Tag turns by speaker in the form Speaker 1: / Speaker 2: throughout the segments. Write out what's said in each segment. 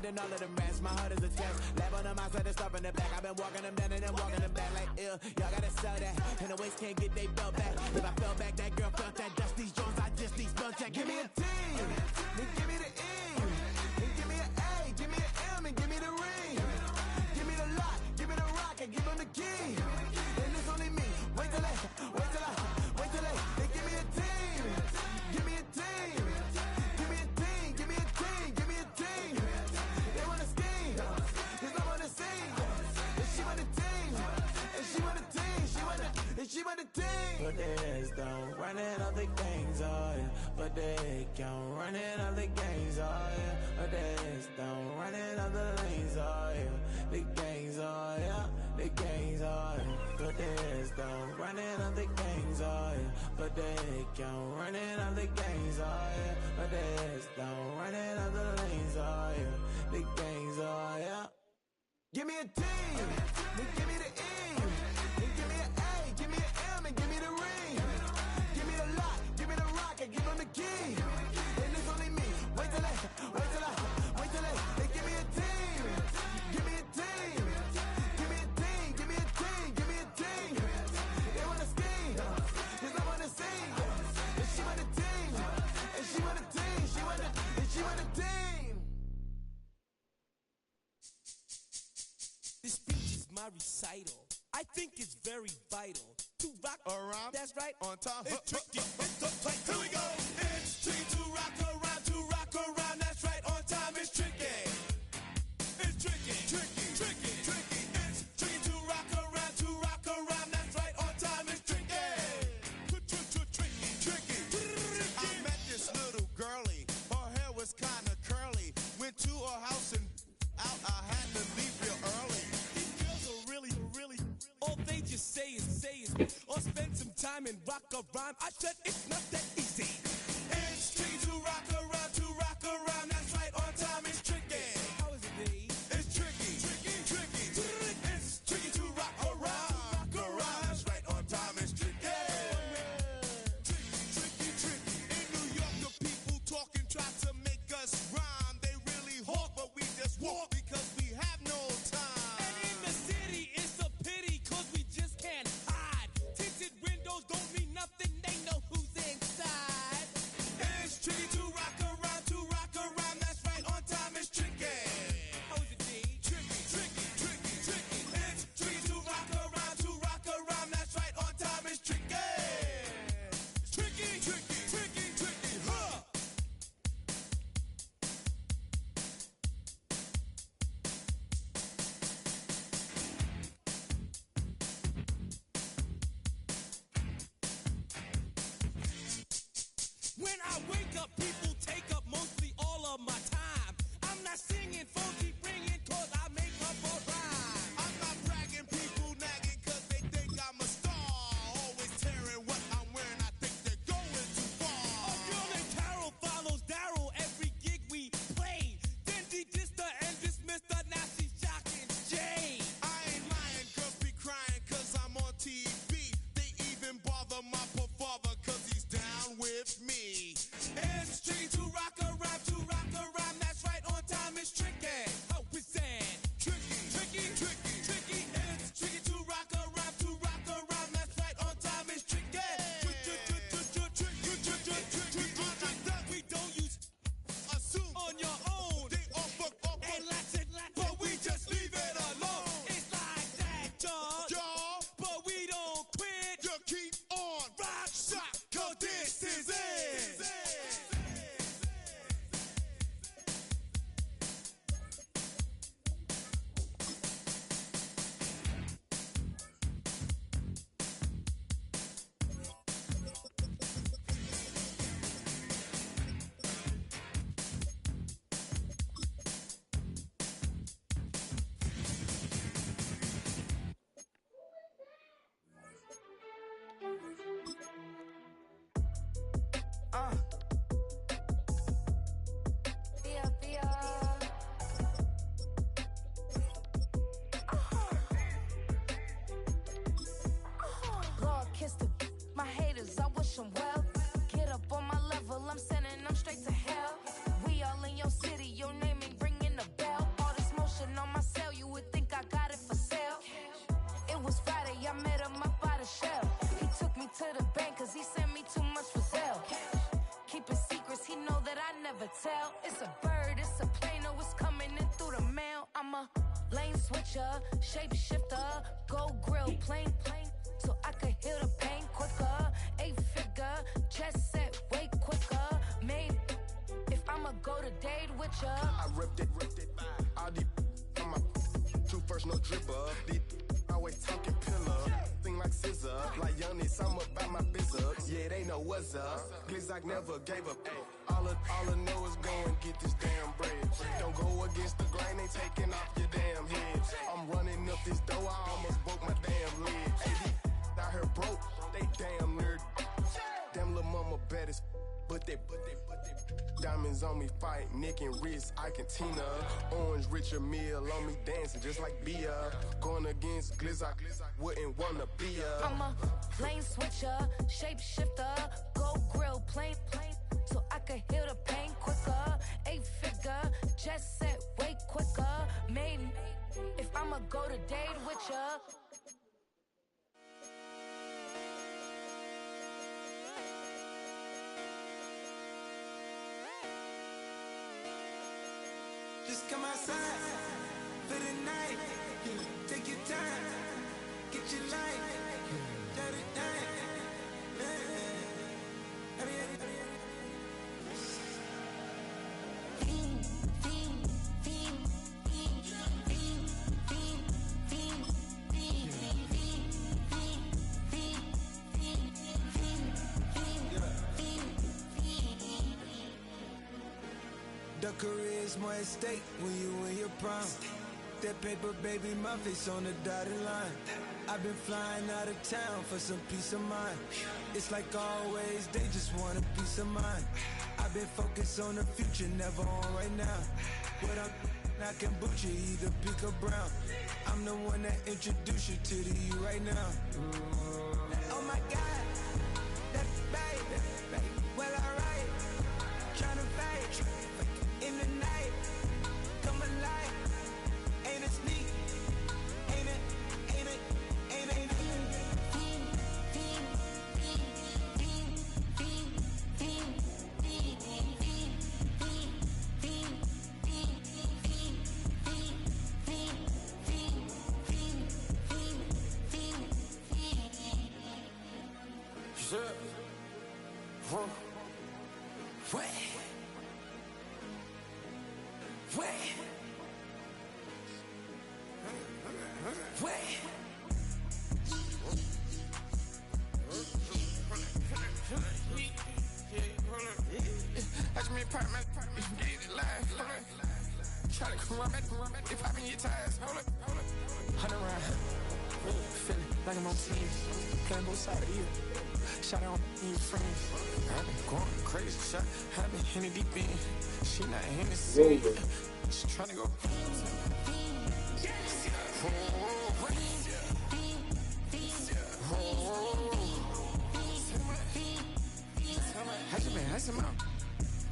Speaker 1: than all of them rats. My heart is a test. Lab on them outside, stuff in the back. I've been walking them down and then walking them back like ill. Y'all gotta sell that. And the waist can't get they belt back. If I fell back, that girl felt that. Dust these Jones, I just need spell check. Give me a T, then give me the E, then give me an A, give me an M, and give me the ring. Give me the lock, give me the rock, and give them the key. And it's only me. Wait till they, they give me a team. Give me a team. Give me a team. Give me a team. Give me a team. They wanna scheme. Cause I wanna sing. And she want a team. And she want a team. She want a team. But there's don't running all the gangs, oh yeah. But they can't running all the gangs, oh yeah. But there's don't running all the lanes, oh yeah. The gangs, oh yeah. The gangs, oh yeah. But there's don't running all the gangs, oh yeah. But they can't running all the gangs, oh yeah. But there's don't running all the lanes, oh yeah. The gangs, oh yeah. Give me a T, then give me the E, then give me an A, give me an M, and give me the ring. Give me the lock, give me the rock, and give them the key. And it's only me. Wait till they give me a team. Give me a team. Give me a team. Give me a team. Give me a team. They wanna scheme, cause I wanna sing. And she want a team. And she want a team. She want a team.
Speaker 2: This speech is my recital. I think it's very vital to rock around. That's right.
Speaker 3: On time.
Speaker 2: It's tricky. It's the play. Here we go. It's tricky to rock around. To rock around. That's right. On time. It's tricky. It's tricky. Tricky. Tricky. Tricky. It's tricky to rock around. To rock around. That's right. On time. It's tricky. Tricky. Tricky.
Speaker 3: I met this little girlie. Her hair was kinda curly. Went to her house and out. I had to leave real early.
Speaker 2: These girls are really. All they just say is, or spend some time and rock a rhyme. I said it's not that easy. It's tricky to rock around. That's right, on time it's tricky. How is it, D? It's tricky. It's tricky to rock around. That's right, on time it's tricky.
Speaker 3: Tricky. In New York, the people talking try to make us rhyme. They really hawk, but we just walk because we have no time.
Speaker 2: And in the city, it's a pity, cause we just can't hide. Tinted windows don't mean nothing, they know who's inside. It's tricky to rock around, that's right, on time it's tricky. How is it, D? Tricky. It's tricky to rock around, that's right, on time it's tricky. Tricky, huh? When I wake up, people take up mostly all of my time. I'm not singing, phone keep ringing, cause I make up a rhyme.
Speaker 3: I'm not bragging, people nagging cause they think I'm a star. Always tearing what I'm wearing, I think they're going too far.
Speaker 2: A girl named Carol follows Daryl every gig we play. Then de-dissed her and dismissed her, now she's shocking Jay.
Speaker 3: I ain't lying, girls be crying cause I'm on TV. They even bother my poor father cause he's down with me.
Speaker 2: It's tricky to rock around,
Speaker 4: tell. It's a bird, it's a plane, oh, it's coming in through the mail. I'm a lane switcher, shapeshifter, go grill, plane, so I could heal the pain quicker. 8-figure, chest set way quicker. Maybe if I'ma go to date with ya.
Speaker 5: I ripped it. All these on my true first, no dripper. These always talking pillar. Thing like scissor. Like youngest, I'm about my business. Yeah, they know what's up. Glizzock never gave up. All I know is go and get this damn bread. Don't go against the grain, they taking off your damn head. I'm running up this door, I almost broke my damn leg. Hey, these out here broke, they damn nerd. Damn little mama bad as but they diamonds on me fight, neck and wrist, I can Tina. Orange Richard Mill on me dancing just like Bia. Going against Glizzock, wouldn't wanna be a.
Speaker 4: I'm a lane switcher, shapeshifter, go grill, plane, so I could heal the pain quicker. 8-figure, just set way quicker. Maybe if I'ma go to date with ya.
Speaker 6: Just come outside for the night. Take your time, get your life. The career is more at stake when you in your prime. That paper, baby, my face on the dotted line. I've been flying out of town for some peace of mind. It's like always, they just want a peace of mind. I've been focused on the future, never on right now. What I'm not kombucha, either pink or brown. I'm the one that introduced you to the you right now. Oh my God, that baby, well alright. Tryna fight in the night, come alive. Ain't it sneak? Ain't it? Try to come back, if I in your tires, hold up. 100 round, feeling like I'm on team, playing both sides of you. Shot on your friends. I've been going crazy, shot, I've been hitting deep in. She not in the scene, she trying to go.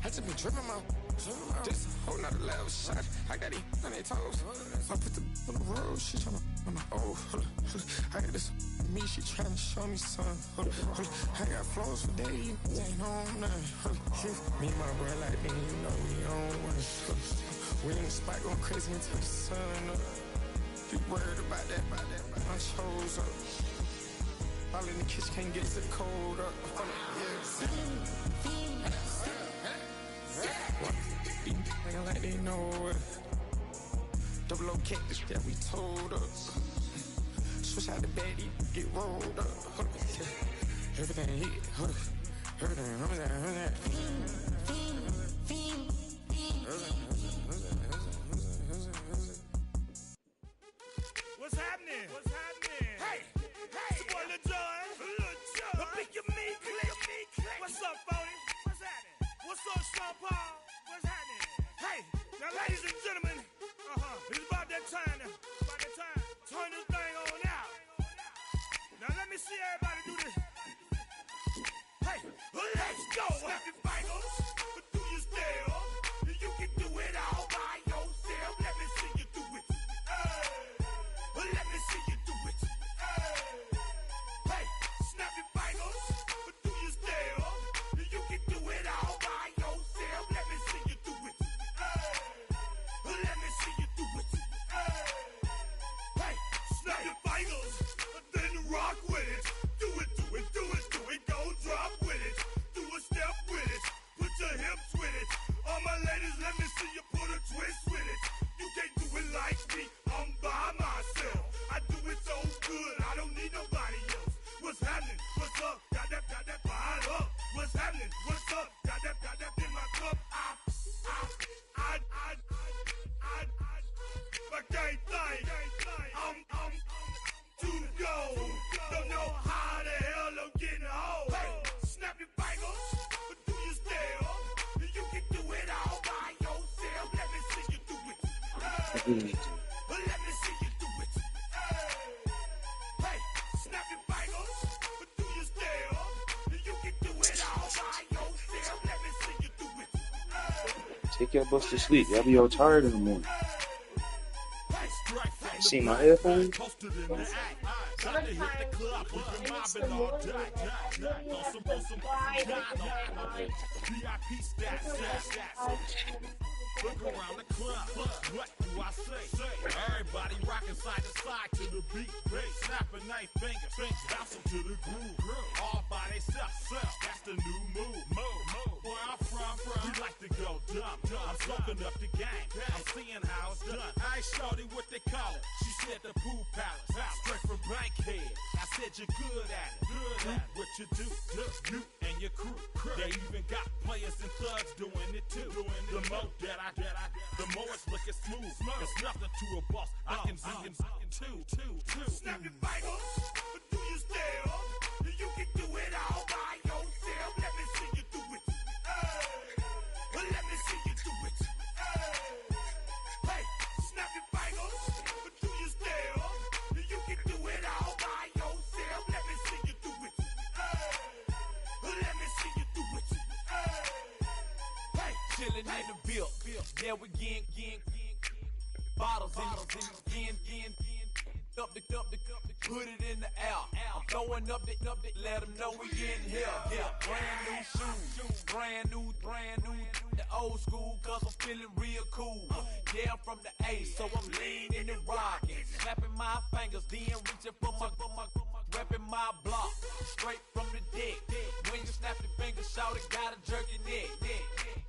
Speaker 6: I just been tripping out. This whole nother level shot. I got these on their toes. I put the on the road. She tryna I got this me. She tryna show me something. I got flows for days. Ain't on nothing. Me and my bro like me. You know we on one. We in the spot going crazy until the sun up. You worried about that? My shows up. All in the kitchen can't get to the cold up. Nigga like they know it. Double O cactus that we told us. Switch out the bed, get rolled up. Everything hit, everything.
Speaker 2: What's happening? Hey, it's your boy Lil Jon. I'll pick your meat click. What's up, Phony? What's happening? What's up, Sean Paul? What's happening? Hey, now ladies and gentlemen, it's about that time. Turn this thing on out. Now let me see everybody do this. Hey, let's go. Happy fingers.
Speaker 3: Let me see you do it. Hey, snap your fingers, but do you still? You can do it all by yourself. Let me see you do it.
Speaker 7: Take your bus to sleep. Y'all be all tired in the morning. See my headphones?
Speaker 3: Look around the club, what do I say? Everybody rocking side to side to the beat. Snapping nice fingers, bouncing to the groove. All by themselves, that's the new move. Where I'm from, we like to go dumb. I'm soaking up the game, I'm seeing how it's done. I ain't shorty what they call it. She said the pool palace, straight from Bankhead. I said you're good at it. What you do, you and your crew. They even got players and thugs doing it too. The more that I get, the more it's looking smooth. It's nothing to a boss. I can see him two. Snap your fingers, but do you still? You can do it all by yourself. Let me see you do it. Let me see you do it. Hey, snap your fingers, but do you still? You can do it all by yourself. Let me see you do it. Let me see you do it. Hey, chillin' in the bill. Yeah, we getting bottles in up the put it in the air. I'm throwing up the let them know we in here. Yeah, brand new shoes, brand new. The old school, cause I'm feeling real cool. Yeah, I'm from the A, so I'm leaning and rocking, snapping my fingers, then reaching for my repping my block, straight from the deck. When you snap your fingers, shout it, gotta jerk your neck.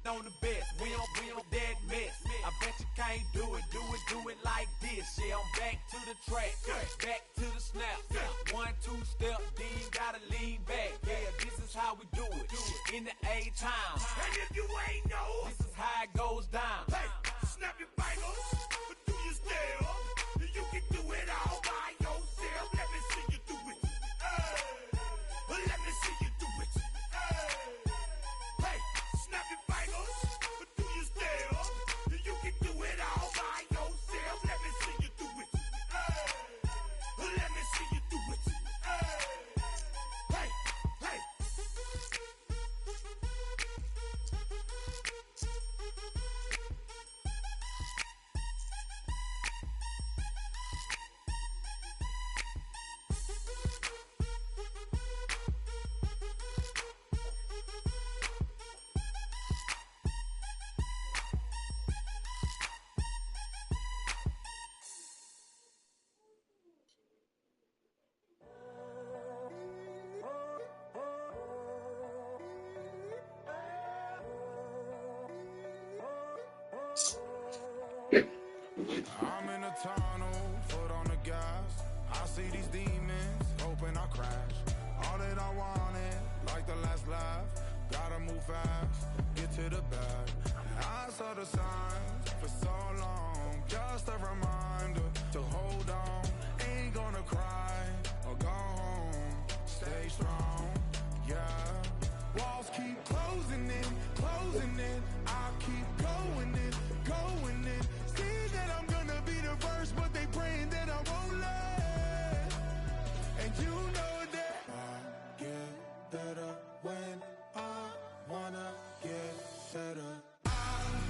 Speaker 3: On the best, we don't dead mess. I bet you can't do it like this. Yeah, I'm back to the track, back to the snap. 1, 2 step, then you gotta lean back. Yeah, this is how we do it in the A-time. And if you ain't know, this is how it goes down. Hey, snap your fingers, but do you still? You can do it all by yourself. Let me see you do it. Let me see you do it. Hey, snap your fingers, but do you still? You can do it all by yourself. Let me see you do it. Let me see you do it. Hey.
Speaker 8: I'm in a tunnel, foot on the gas. I see these demons, hoping I crash. All that I wanted, like the last laugh. Gotta move fast, get to the bag. I saw the signs for so long, just a reminder to hold on. Ain't gonna cry or go home, stay strong, yeah. Walls keep closing in, I keep going in. See that I'm gonna be the first, but they praying that I won't let. And you know that I get better when I wanna get better. I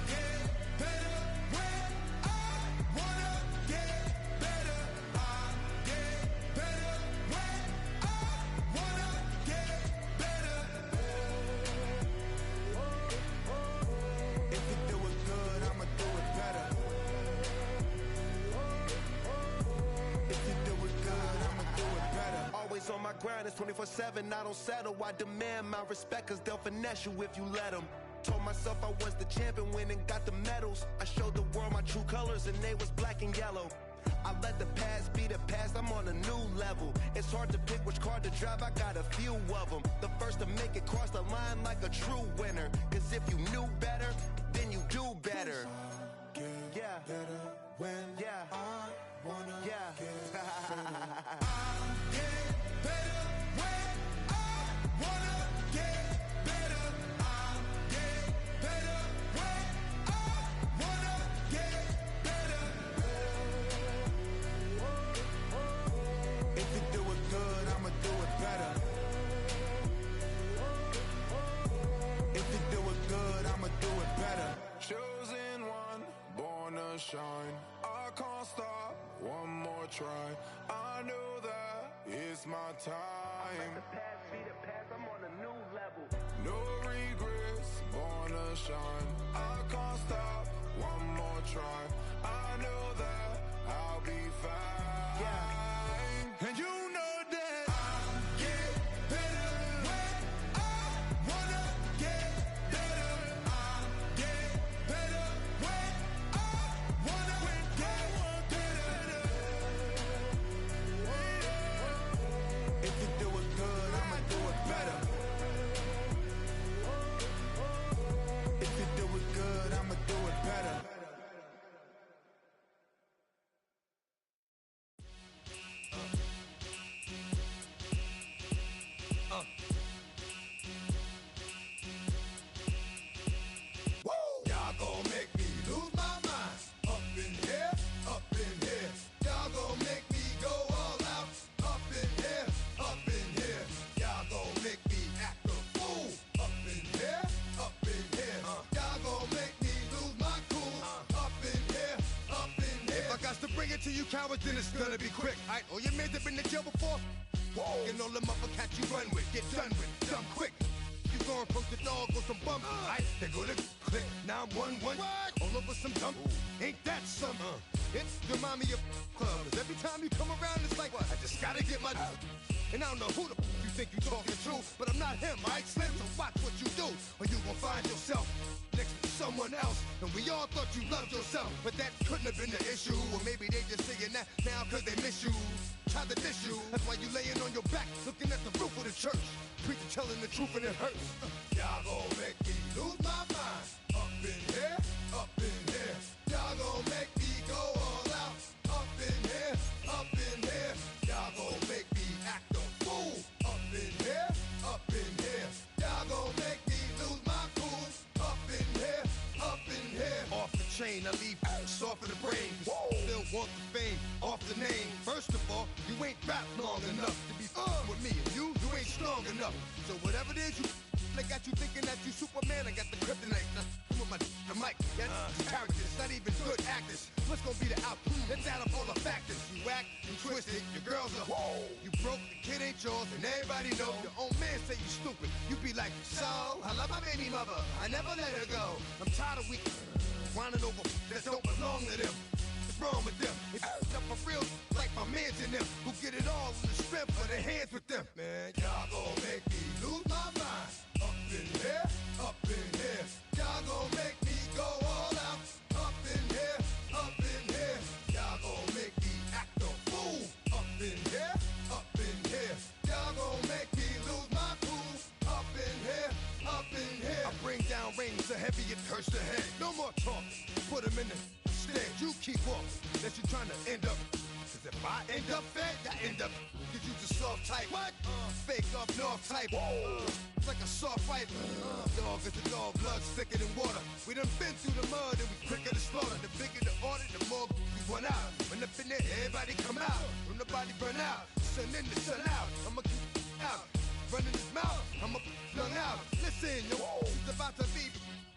Speaker 8: get better when I wanna get better. I get better when I wanna get better. If you do it good, I'ma do it better. If you do it good, I'ma do it better.
Speaker 5: Always on my grind, it's 24/7, I don't settle. I demand my respect, cause they'll finesse you if you let them. Told myself I was the champion, went and got the medals. I showed the world my true colors and they was black and yellow. I let the past be the past, I'm on a new level. It's hard to pick which car to drive, I got a few of them. The first to make it cross the line like a true winner. Cause if you knew better, then you do better. Yeah.
Speaker 8: Better when I wanna
Speaker 5: Yeah.
Speaker 8: get better. I get better when I wanna get better. I get better when I wanna get better. wanna shine. I can't stop, one more try. I know that it's my time.
Speaker 5: The past be the past, I'm on a new level.
Speaker 8: No regrets, born to shine. I can't stop, one more try. I know that I'll be fine.
Speaker 5: Yeah.
Speaker 8: And you know that I get better when I wanna get better. I get better when I wanna get better.
Speaker 5: If you do it good, I'ma do it better. If you do it good, I'ma do it better.
Speaker 8: Y'all gon' make me lose my mind. Up in here, up in here. Y'all gon' make me go all out. Up in here, up in here. Y'all gon' make me act a fool. Up in here, up in here. Y'all gon' make me lose my cool. Up in here, up in here. If I got to bring it to you cowards, then it's gonna be quick. Alright, all your men that been to jail before? Whoa. And all them upper cats you run with, get done with, dumb quick. You gon' approach the dog with some bumps. Alright, they go to click. Now I'm 1-1. All over some dump. Ain't that something? It's remind me of club. 'Cause every time you come around, it's like, I just gotta get my. And I don't know who the you think you talking to, but I'm not him, right? Slim, so watch what you do, or you gon' find yourself next to someone else. And we all thought you loved yourself, but that couldn't have been the issue. Or maybe they just saying that now 'cause they miss you. Tried to diss you. That's why you laying on your back, looking at the roof of the church. Preacher telling the truth and it hurts. Y'all gon' make me lose my mind. Up in here, up in here. Y'all gon' make me go all out. Up in here, up in here. Y'all gon' make me act a fool. Up in here, up in here. Y'all gon' make me lose my cool. Up in here, up in here. Off the chain, I leave soft in the brain. Still want the fame, off the name. First of all, you ain't rap long enough to be with me. And you ain't strong enough. So whatever it is you they got you thinking that you Superman, I got the kryptonite. Come with the mic, yeah, characters, not even good actors. What's gonna be the outcome? Let's add up all the factors. You act, you twisted, your girls are you broke, the kid ain't yours, and everybody know. Your own man say you stupid. You be like, so, I love my baby mother, I never let her go. I'm tired of weak whining over that don't belong to them. What's wrong with them? If up for real, like my mans in them, who get it all in the strength of their hands with them. Man, y'all gon' make me lose my mind. Up in here, up in here. Y'all gon' make me go all out. Up in here, up in here. Y'all gon' make me act a fool. Up in here, up in here. Y'all gon' make me lose my cool. Up in here, up in here. I bring down rain so heavy it hurts the head. No more talking. Put them in the stand. You keep walking. That you trying to end up. Cause if I end up fed, I end up. Cause you the soft type. What? Fake up north type. It's like a soft fight. Dog is a dog, blood thicker than water. We done been through the mud and we quicker to slaughter. The bigger the order, the more we run out. When up in there, everybody come out. When nobody burn out, sun in the sun out. I'ma keep out. Running his mouth, I'ma flung out. Listen, yo, it's about to be.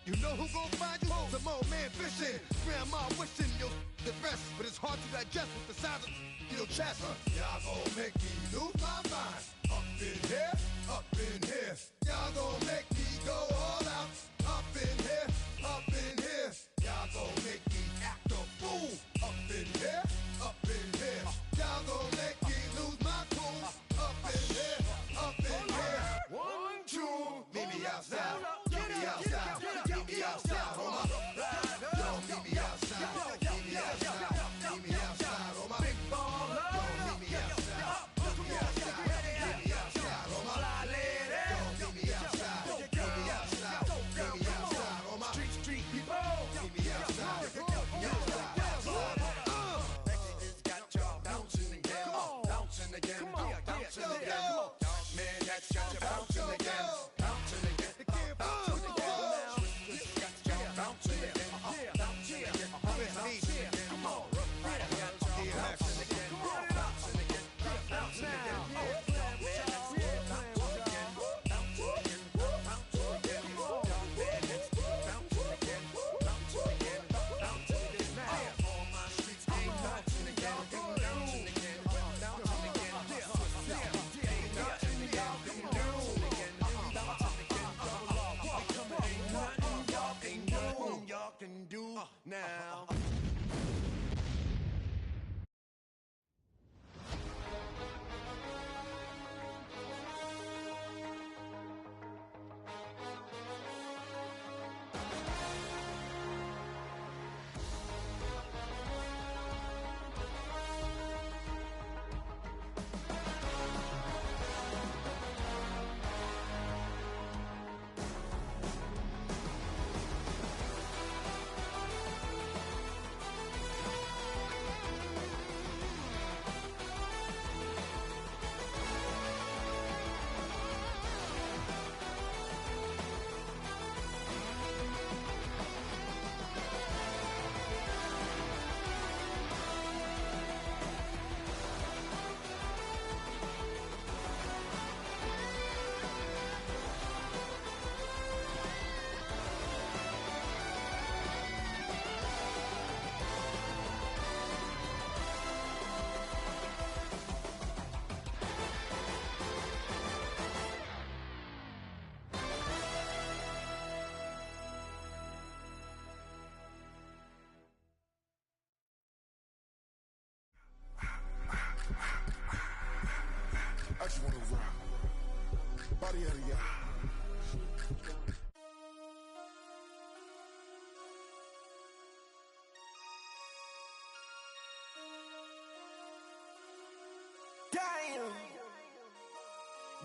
Speaker 8: You know who gon' find you? Some old man fishing. Grandma wishing you'll the best, but it's hard to digest with the size of your chest. Y'all gon' make me lose my mind. Up in here, up in here. Y'all gon' make me go all out. Up in here, up in here. Y'all gon' make me act a fool. Up in here, up in here. Y'all gon' make me lose my cool. Up in here, up in here. 1, 2, meet me outside. Meet me outside. Meet me outside. On my yo, meet me outside. Meet me outside. Meet me outside. On my big baller. Yo, meet me outside. Meet me outside. Meet me outside. On my fly lady. Yo, meet me outside. Meet me outside. Meet me outside. On my street people. Meet me outside.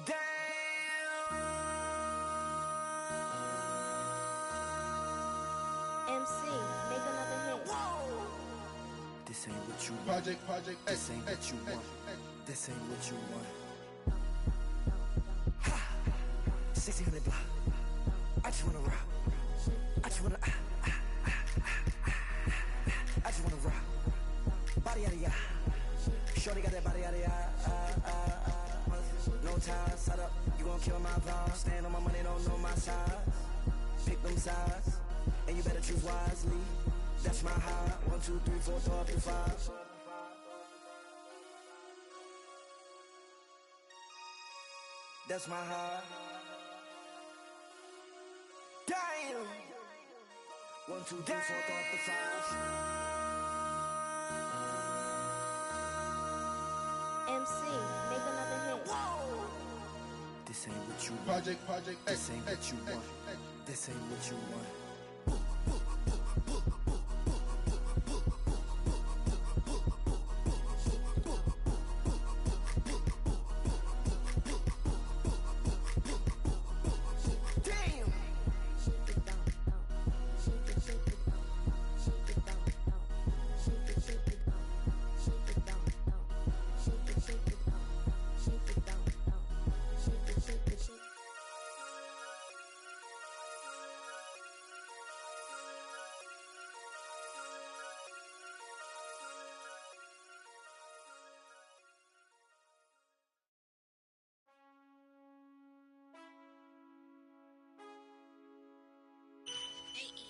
Speaker 6: Damn.
Speaker 9: MC, make another hit.
Speaker 6: Whoa. This ain't what you want. Project. This ain't what you want. This ain't what you want. Ha. 1600 block. I just wanna rock. I just wanna. I just wanna rock. Body out of ya. Shorty got that body out of ya. No ties, set up. You gon' kill my vibe. Stand on my money, don't know my size. Pick them sides, and you better choose wisely. That's my high. 1, 2, 3, 4, 5. That's my high. Damn. 1, 2, 3, 4, 5.
Speaker 9: MC, make another hit.
Speaker 6: Whoa. This ain't what you want. Project. This ain't what you want. This ain't what you want.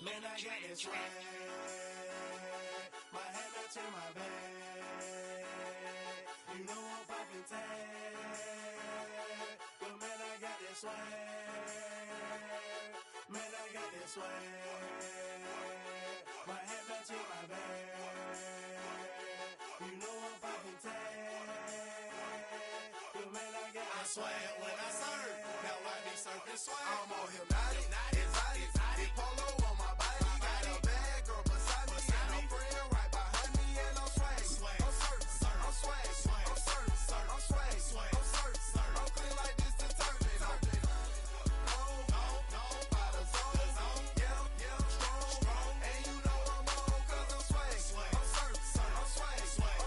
Speaker 1: Man, I got this swag. My head matching my bag. You know I'm poppin' tag. But man, I got this swag. Man, I got this swag. My head matching my bag. You know I'm poppin' tag. But man, I got this swag. When I serve, now I be surfing swag. I'm on hypnotic, exotic, polo on my body. Got a bad girl beside me, and a friend right behind me, and I'm swag. I'm surf, I'm swag, I'm surf, I'm swag, I'm surf, I'm clean like this detergent. No, by the zone, yeah, strong, and you know I'm on 'cause I'm swag. I'm surf, I'm swag, I'm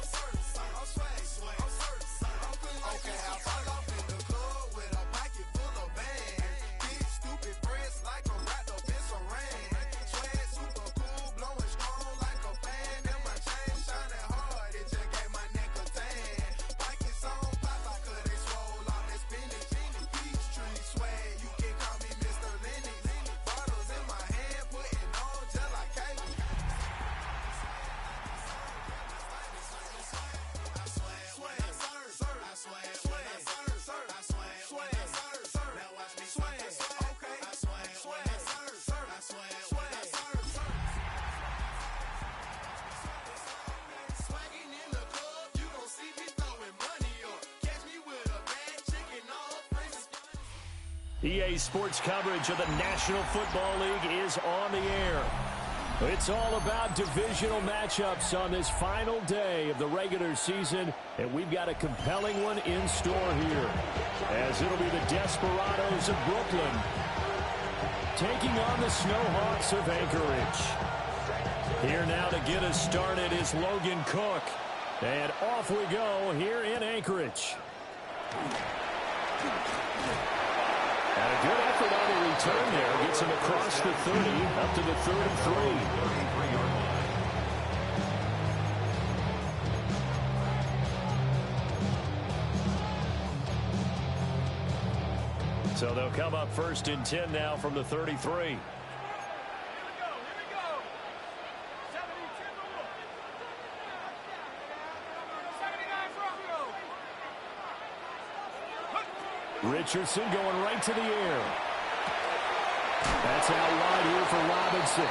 Speaker 1: surf, I'm swag, I'm surf, I'm clean like this. Okay, I fall off in the club with a pocket full of bands. Big stupid breasts like I'm wrapped up in saran. Swag super cool, blowing strong like a fan. And my chain shining hard, it just gave my neck a tan. Pockets on pop, 'cause they swole off that spinach. Peachtree swag, you can call me Mr. Lennox. Bottles in my hand, putting on just like cable. I swag when I serve. I swag when I serve. I swag when I serve. Now watch me swag. Okay. I swag when I serve. I swag when I serve. Swagging in the club, you gon' see me throwing money up. Catch me with a bad chicken, all friends.
Speaker 10: EA Sports coverage of the National Football League is on the air. It's all about divisional matchups on this final day of the regular season, and we've got a compelling one in store here, as it'll be the Desperados of Brooklyn taking on the Snowhawkz of Anchorage. Here now to get us started is Logan Cook, and off we go here in Anchorage. And a good effort on the return there. Gets him across the 30, up to the 33. So they'll come up 1st and 10 now from the 33. Richardson going right to the air. That's out wide here for Robinson.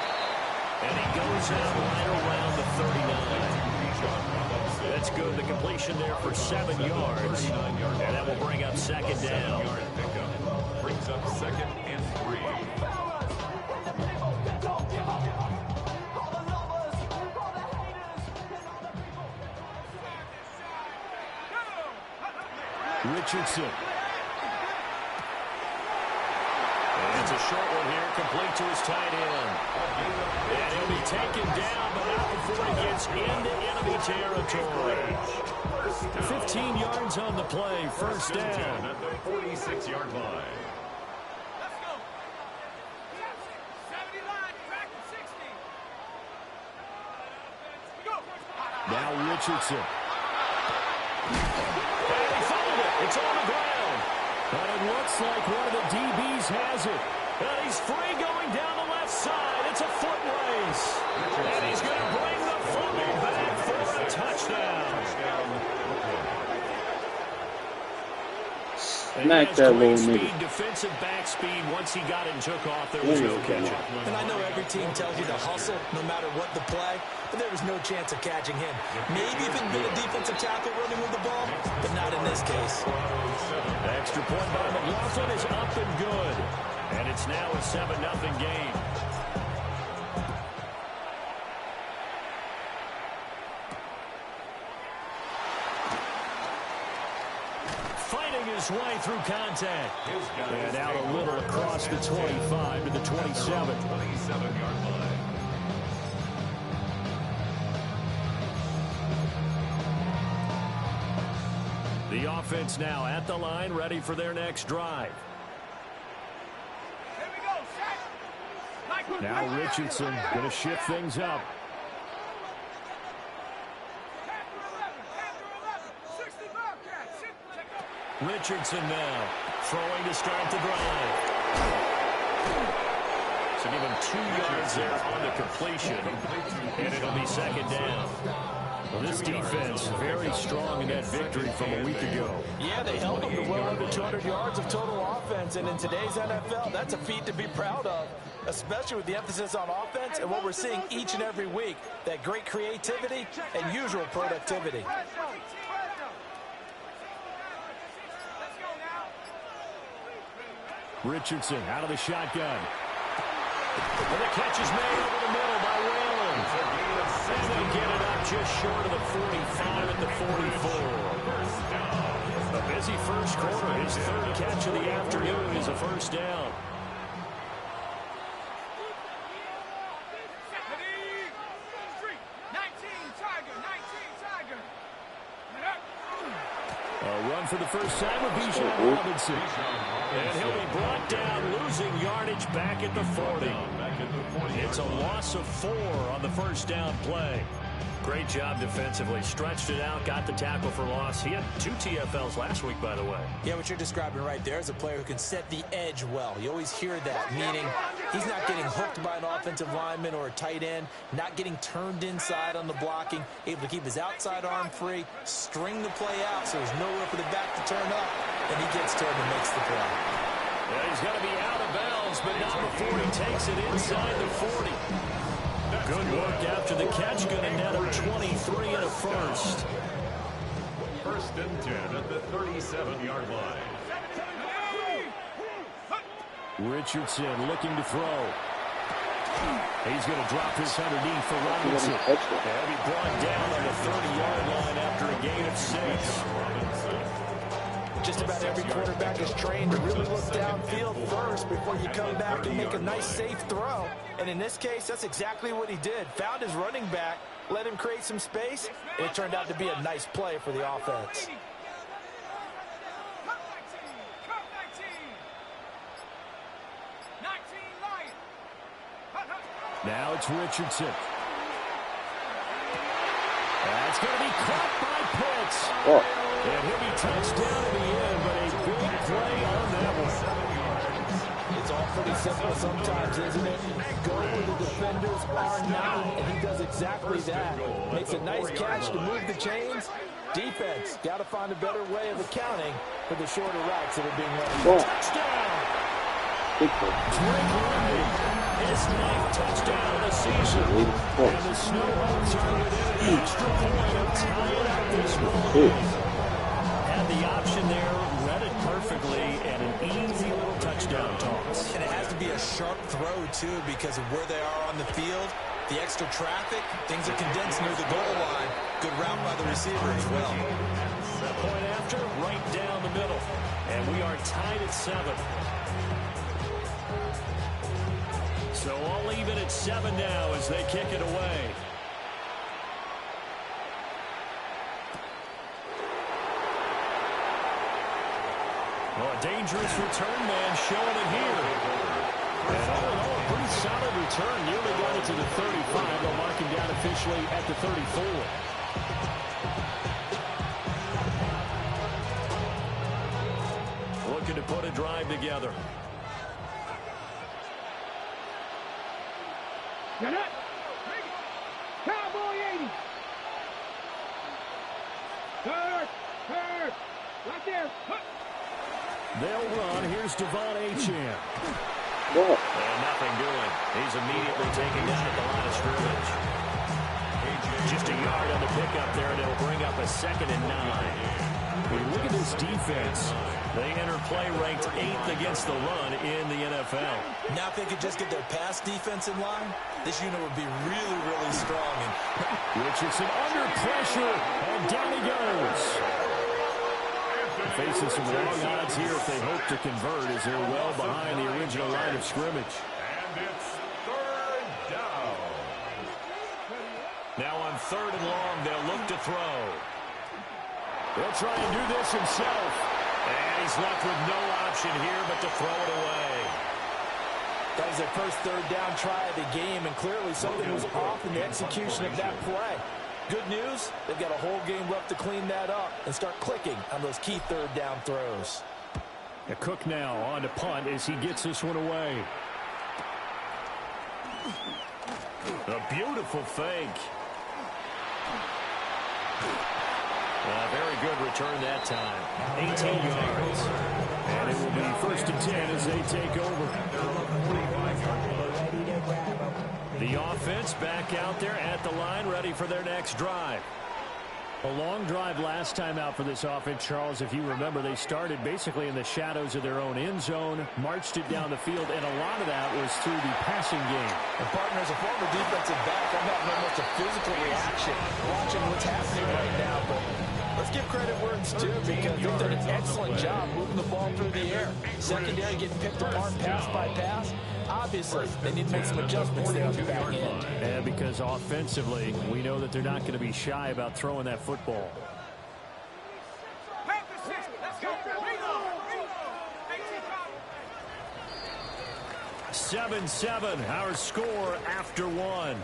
Speaker 10: And he goes out right around the 39. That's good. The completion there for 7 yards. And that will bring up 2nd down.
Speaker 8: Brings up 2nd and 3.
Speaker 10: Richardson. And it's a short one here, complete to his tight end. And he'll be taken down, but not before he gets into enemy territory. 15 yards on the play, first down.
Speaker 11: At the 46-yard line.
Speaker 2: Let's go. 70 line, track to 60. Go.
Speaker 10: Now Richardson. And he fouled it. It's on the ground. But it looks like one of the DBs has it. And he's free going down the left side. It's a foot race. And he's going to bring the fumble back for a touchdown.
Speaker 7: Smack that little nigga.
Speaker 10: Defensive back speed. Once he got it and took off, there was no catching.
Speaker 12: And I know every team tells you to hustle no matter what the play, but there was no chance of catching him. Maybe if it had been a defensive tackle running with the ball, but not in this case.
Speaker 10: The extra point by McLaughlin is up and good. And it's now a 7-0 game. Fighting his way through contact. And out a little across the 25 to the 27.
Speaker 11: 27-yard line.
Speaker 10: The offense now at the line, ready for their next drive.
Speaker 2: Here we go, set.
Speaker 10: Now Richardson going to shift things up.
Speaker 2: 65 catch.
Speaker 10: Richardson now throwing to start the drive. So give him 2 yards there on the completion, and it'll be second down. Well, this defense very strong in that victory from a week ago.
Speaker 12: Yeah, they held them to well under 200 yards of total offense, and in today's NFL, that's a feat to be proud of, especially with the emphasis on offense and what we're seeing each and every week, that great creativity and usual productivity.
Speaker 10: Richardson out of the shotgun. And the catch is made over the middle by Whalen. And they get it up just short of the 45 at the 44. A busy first quarter. His third catch of the afternoon is a first down. A run for the first time with Bijan Robinson. And he'll be brought down, losing yardage back at the 40. It's a loss of 4 on the first down play. Great job defensively. Stretched it out, got the tackle for loss. He had 2 TFLs last week, by the way.
Speaker 12: Yeah, what you're describing right there is a player who can set the edge well. You always hear that, meaning he's not getting hooked by an offensive lineman or a tight end, not getting turned inside on the blocking, able to keep his outside arm free, string the play out so there's nowhere for the back to turn up, and he gets turned and makes the play.
Speaker 10: Yeah, he's going to be out of bounds, but not before he takes it inside the 40. Good work after the catch, going to net him 23 and a first.
Speaker 11: First and 10 at the 37-yard line.
Speaker 10: Richardson looking to throw. He's going to drop this underneath for Robinson. And he'll be brought down on the 30-yard line after a gain of 6.
Speaker 12: Just about every quarterback is trained to really look downfield first before you come back and make a nice, safe throw. And in this case, that's exactly what he did. Found his running back, let him create some space, and it turned out to be a nice play for the offense.
Speaker 10: Now it's Richardson. That's going to be caught by Pitts.
Speaker 7: Oh.
Speaker 10: And he'll be touched down at the end, but a big play on that one.
Speaker 12: It's all pretty simple sometimes, isn't it? Go where the defenders are not, and he does exactly that. Makes a nice catch to move the chains. Defense, got to find a better way of accounting for the shorter routes that are being run.
Speaker 7: Oh.
Speaker 10: Touchdown!
Speaker 7: Big play.
Speaker 10: Drake London, his 9th touchdown of the season. And the snowhawkz are within an extra point of tying up this ball. Had the option there, read it perfectly, and an easy little touchdown toss.
Speaker 12: And it has to be a sharp throw, too, because of where they are on the field. The extra traffic, things are condensed near the goal line. Good route by the receiver as well.
Speaker 10: point after, right down the middle. And we are tied at 7. So all even at 7 now as they kick it away. Well, a dangerous return man showing it here. And all in all, a pretty solid return. Nearly got it to the 35. They'll mark him down officially at the 34. Looking to put a drive together.
Speaker 13: Get up. Cowboy 80. Third. Right there.
Speaker 10: They'll run. Here's Devon Achane. And nothing doing. He's immediately taken down at the line of scrimmage. Just a yard on the pickup there, and it'll bring up a 2nd and 9. When you look at this defense, they enter play ranked 8th against the run in the NFL.
Speaker 12: Now if they could just get their pass defense in line, this unit would be really, really strong.
Speaker 10: Richardson under pressure, and down he goes. Facing some long odds here if they hope to convert as they're well behind the original line of scrimmage.
Speaker 11: And it's 3rd down.
Speaker 10: Now on 3rd and long, they'll look to throw. He'll try and do this himself. And he's left with no option here but to throw it away.
Speaker 12: That was their first 3rd down try of the game, and clearly something was off in the execution of that play. Good news, they've got a whole game left to clean that up and start clicking on those key 3rd down throws.
Speaker 10: Cook now on to punt as he gets this one away. A beautiful fake. A very good return that time. 18 yards. And it will be 1st and 10 as they take over. The offense back out there at the line, ready for their next drive. A long drive last time out for this offense, Charles. If you remember, they started basically in the shadows of their own end zone, marched it down the field, and a lot of that was through the passing game.
Speaker 12: And partner, as a former defensive back, I'm having almost a physical reaction watching what's happening right now. But let's give credit where it's due because they've done an excellent job moving the ball through the air. Secondary getting picked apart pass by pass. Obviously, they need to make some adjustments there on the back end.
Speaker 10: And because offensively, we know that they're not going to be shy about throwing that football. 7-7, our score after 1.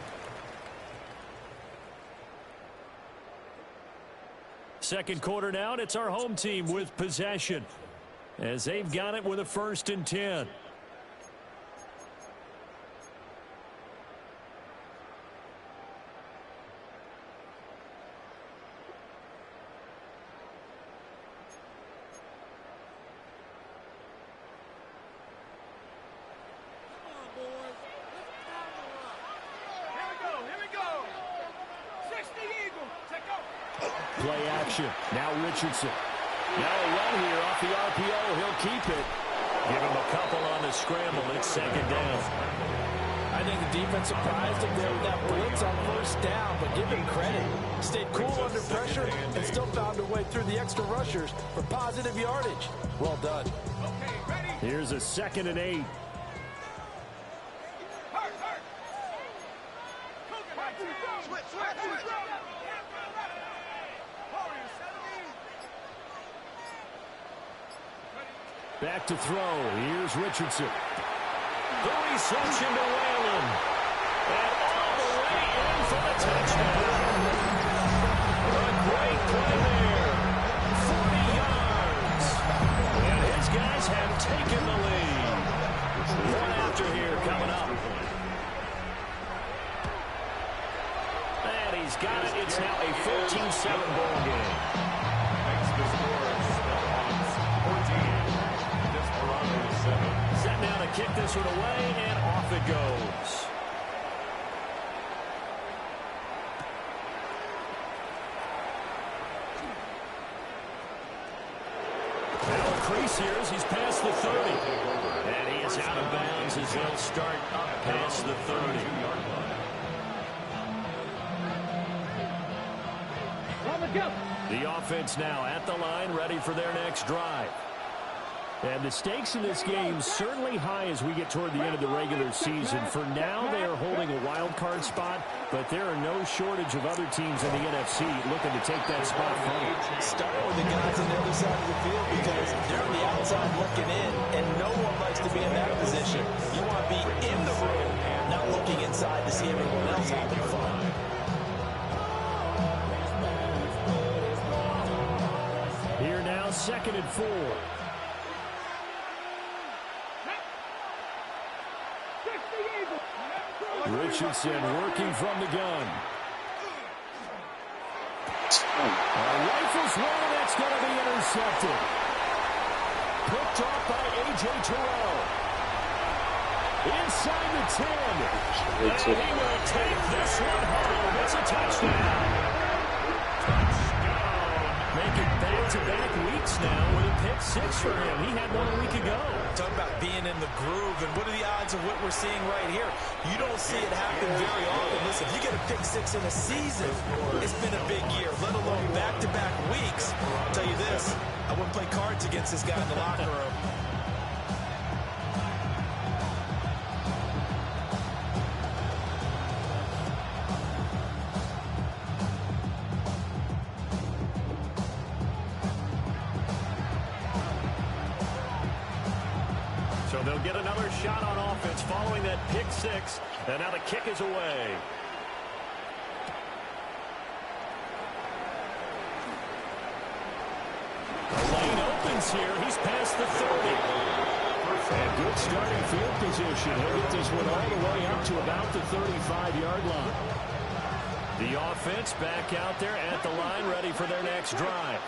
Speaker 10: Second quarter now, and it's our home team with possession as they've got it with a 1st and 10. Play action. Now Richardson. Now a run here off the RPO. He'll keep it. Give him a couple on the scramble. It's 2nd down.
Speaker 12: I think the defense surprised him there with that blitz on 1st down, but give him credit. Stayed cool under pressure and still found a way through the extra rushers for positive yardage. Well done.
Speaker 10: Here's a 2nd and 8. Back to throw. Here's Richardson. The reception to Whalen. And all the way in for the touchdown. A great play there. 40 yards. And his guys have taken the lead. One after here coming up. And he's got it. It's now a 14-7 ball game.
Speaker 11: Makes the scores on 14.
Speaker 10: Set now to kick this one away, and off it goes. Now a crease here as he's past the 30. And he is out of bounds as they'll start up past the 30.
Speaker 13: On the go.
Speaker 10: The offense now at the line, ready for their next drive. And the stakes in this game certainly high as we get toward the end of the regular season. For now, they are holding a wild card spot, but there are no shortage of other teams in the NFC looking to take that spot from them.
Speaker 12: Start with the guys on the other side of the field because they're on the outside looking in, and no one likes to be in that position. You want to be in the room, not looking inside to see everyone else having fun.
Speaker 10: Here now, 2nd and 4. Richardson working from the gun. Rifles one, that's going to be intercepted. Picked off by A.J. Terrell. Inside the 10. And he will take this one home. It's a touchdown. Making back-to-back weeks now with a pick 6 for him. He had one a week ago.
Speaker 12: Talk about being in the groove, and what are the odds of what we're seeing right here? You don't see it happen very often. Listen, if you get a pick 6 in a season, it's been a big year, let alone back-to-back weeks. I'll tell you this, I wouldn't play cards against this guy in the locker room.
Speaker 10: So they'll get another shot on offense following that pick 6. And now the kick is away. The lane opens here. He's past the 30. And good starting field position. He'll get this one all the way up to about the 35-yard line. The offense back out there at the line, ready for their next drive.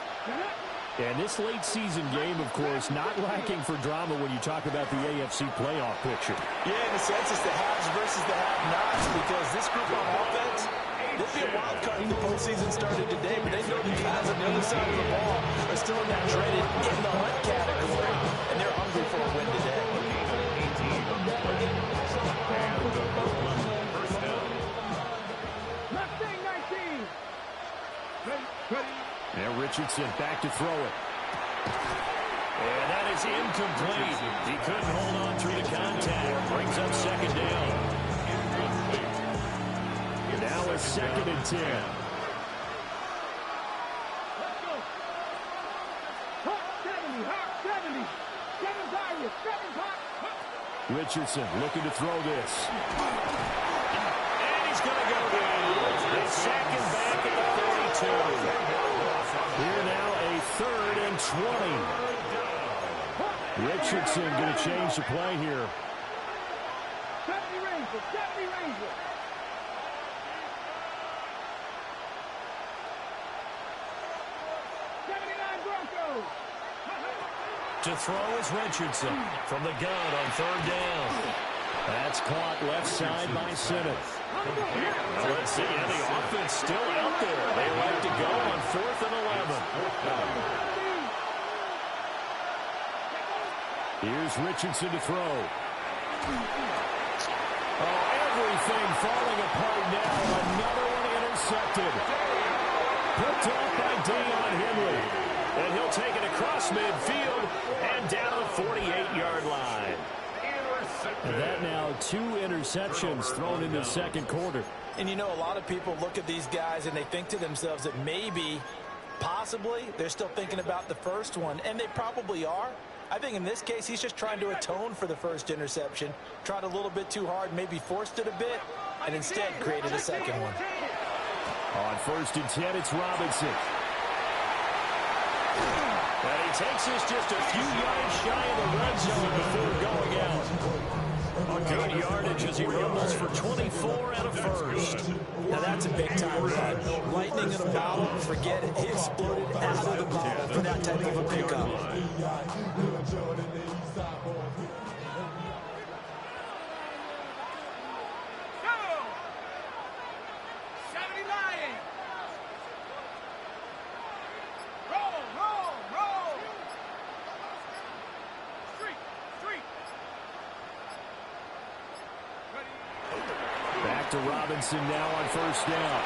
Speaker 10: And this late season game, of course, not lacking for drama when you talk about the AFC playoff picture.
Speaker 12: Yeah, in a sense, it's the haves versus the have-nots because this group on offense, they'll be a wild card if the postseason started today, but they know the guys on the other side of the ball are still in that dreaded in the hunt category, and they're hungry for a win today.
Speaker 10: And Richardson back to throw it. And that is incomplete. He couldn't hold on through the contact. Brings up 2nd down. Now a 2nd and 10.
Speaker 13: Let's go. Hot 70, hot 70. 7 targets, 7 hot.
Speaker 10: Richardson looking to throw this. And he's going to go down. They sack him back at the 32. Here now a 3rd and 20. Richardson going to change the play here.
Speaker 13: 70 Rangers, 70 Rangers.
Speaker 10: To throw is Richardson from the gun on 3rd down. That's caught left side by Simmons. Let's see, and the offense still out there. They like to go on 4th and 11. Here's Richardson to throw. Oh, everything falling apart now. Another one intercepted. Picked off by Deion Henry. And he'll take it across midfield and down the 48-yard line. And that now 2 interceptions thrown in the 2nd quarter.
Speaker 12: And you know, a lot of people look at these guys and they think to themselves that maybe, possibly, they're still thinking about the first one. And they probably are. I think in this case, he's just trying to atone for the first interception. Tried a little bit too hard, maybe forced it a bit, and instead created a 2nd one.
Speaker 10: On 1st and 10, it's Robinson. And he takes this just a few yards shy of the red zone before going out. A good yardage as he rumbles for 24 and a 1st.
Speaker 12: Now that's a big-time run. Lightning in a bottle, forget it. He exploded out of the bottle for that type of a pickup. Back to Robinson now on 1st down.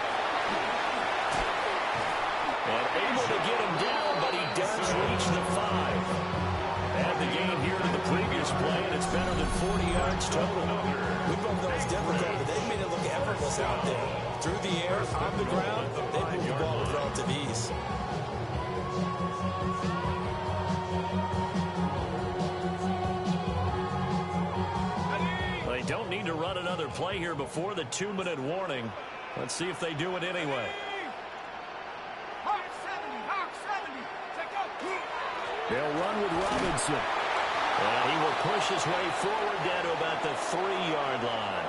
Speaker 10: And able to get him down, but he does reach the 5. Add the gain here to the previous play, and it's better than 40 yards total.
Speaker 12: We both know it's difficult, but they made it look effortless out there. Through the air, on the ground, they moved the ball with relative ease.
Speaker 10: They don't need to run another play here before the 2-minute warning. Let's see if they do it anyway. They'll run with Robinson. And he will push his way forward down to about the 3-yard line.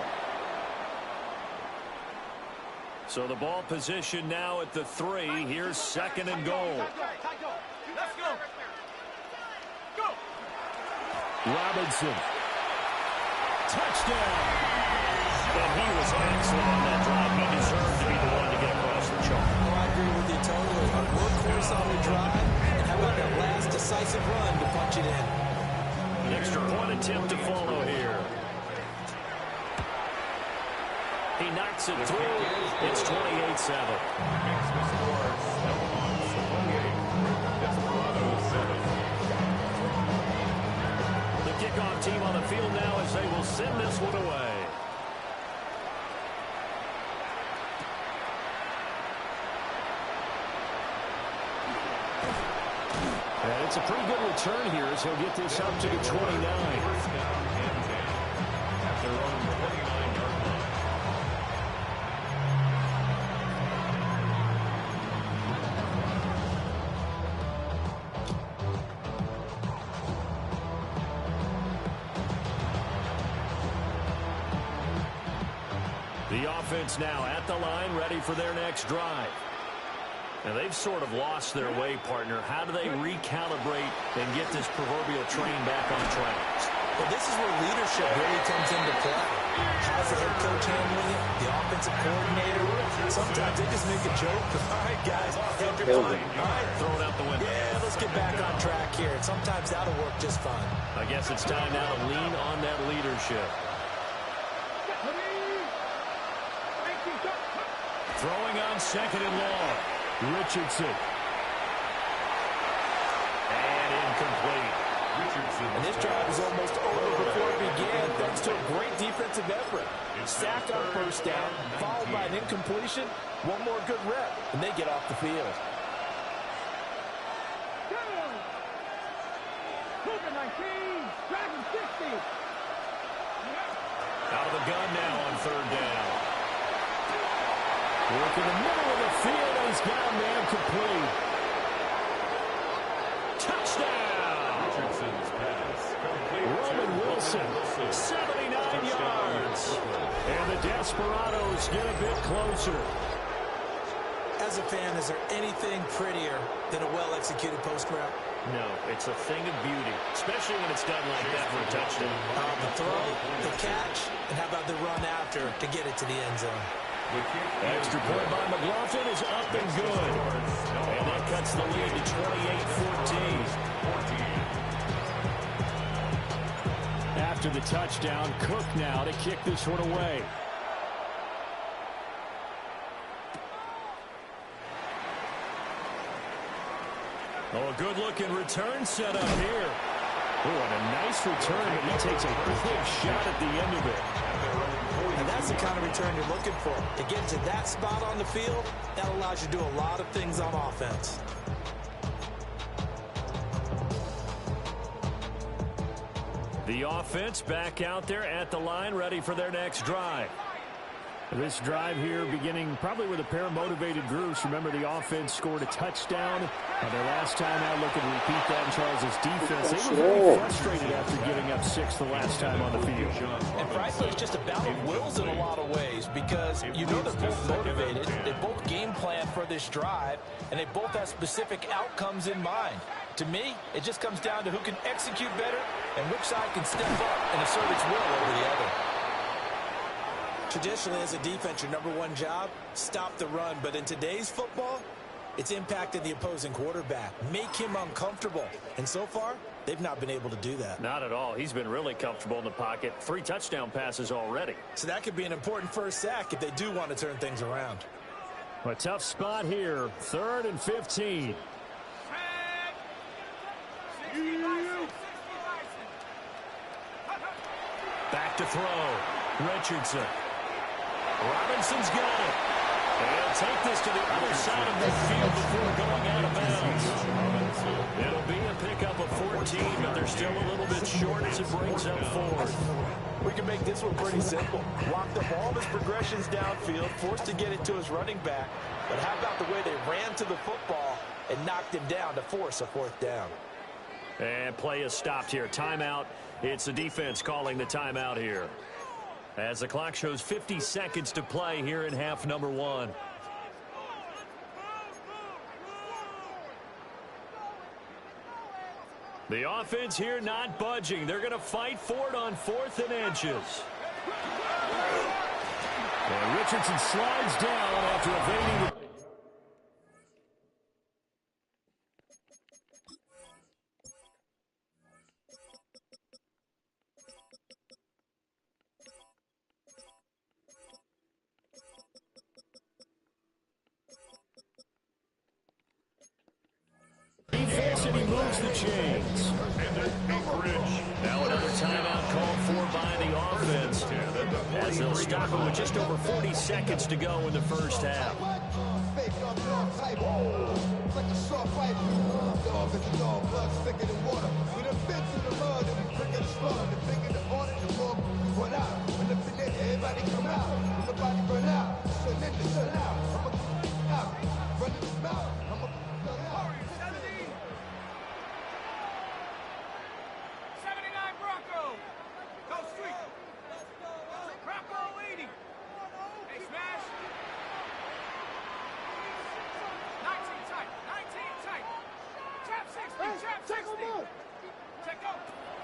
Speaker 10: So the ball position now at the 3. Here's 2nd and goal.
Speaker 13: Let's go. Go.
Speaker 10: Robinson. Touchdown. And he was excellent on that drive. He deserved to be the one to get across the chalk.
Speaker 12: Oh, I agree with you totally. A workhorse on the drive. And how about that last decisive run to punch it in?
Speaker 10: An extra point attempt to follow here. He knocks it through. It's 28-7. The kickoff team on the field now as they will send this one away. And it's a pretty good return here as he'll get this up to the 29. The offense now at the line, ready for their next drive. And they've sort of lost their way, partner. How do they recalibrate and get this proverbial train back on track?
Speaker 12: Well, this is where leadership really comes into play. How's the head coach handling it? The offensive coordinator? Sometimes they just make a joke. All right, guys. All right,
Speaker 10: throw it out the window.
Speaker 12: Yeah, let's get back on track here. And sometimes that'll work just fine.
Speaker 10: I guess it's time now to lean on that leadership. Throwing on 2nd and long. Richardson. And incomplete.
Speaker 12: And this drive is almost over before it began, thanks to a great defensive effort. Sack on 1st down, followed by an incompletion. One more good rep, and they get off the field.
Speaker 13: Cougar 19, Dragon 60.
Speaker 10: Out of the gun now on 3rd down. Work in the middle of the field, and he's got a man complete. Touchdown!
Speaker 11: Richardson's pass.
Speaker 10: Roman Wilson, 79 yards. And the Desperados get a bit closer.
Speaker 12: As a fan, is there anything prettier than a well-executed post route?
Speaker 10: No, it's a thing of beauty, especially when it's done like that for a touchdown.
Speaker 12: The throw, the catch, and how about the run after to get it to the end zone?
Speaker 10: Extra point by McLaughlin is up and good. And that cuts the lead to 28-14. After the touchdown, Cook now to kick this one away. Oh, a good-looking return set up here. Oh, and a nice return, but he takes a big shot at the end of it.
Speaker 12: And that's the kind of return you're looking for. To get to that spot on the field, that allows you to do a lot of things on offense.
Speaker 10: The offense back out there at the line, ready for their next drive. This drive here beginning probably with a pair of motivated groups. Remember, the offense scored a touchdown. Their last time out, looking to repeat that in Charles' defense. They were very frustrated after giving up 6 the last time on the field.
Speaker 12: And frankly, it's just a battle of wills in a lot of ways because you know they're both motivated. They both game plan for this drive, and they both have specific outcomes in mind. To me, it just comes down to who can execute better and which side can step up and assert its will over the other. Traditionally, as a defense, your number one job, stop the run. But in today's football, it's impacting the opposing quarterback. Make him uncomfortable. And so far, they've not been able to do that.
Speaker 10: Not at all. He's been really comfortable in the pocket. 3 touchdown passes already.
Speaker 12: So that could be an important first sack if they do want to turn things around.
Speaker 10: A tough spot here. 3rd and 15. Back to throw. Richardson. Robinson's got it. He'll take this to the other side of midfield before going out of bounds. It'll be a pickup of 14, but they're still a little bit short as it brings up 4th.
Speaker 12: We can make this one pretty simple. Locked up all of his progressions downfield, forced to get it to his running back. But how about the way they ran to the football and knocked him down to force a 4th down?
Speaker 10: And play is stopped here. Timeout. It's the defense calling the timeout here, as the clock shows 50 seconds to play here in half number 1. The offense here not budging. They're going to fight for it on 4th and inches. And Richardson slides down after evading the... Defense, and he moves the chains. Now another timeout called for by the offense, as they'll stop it with just over 40 seconds to go in the first half.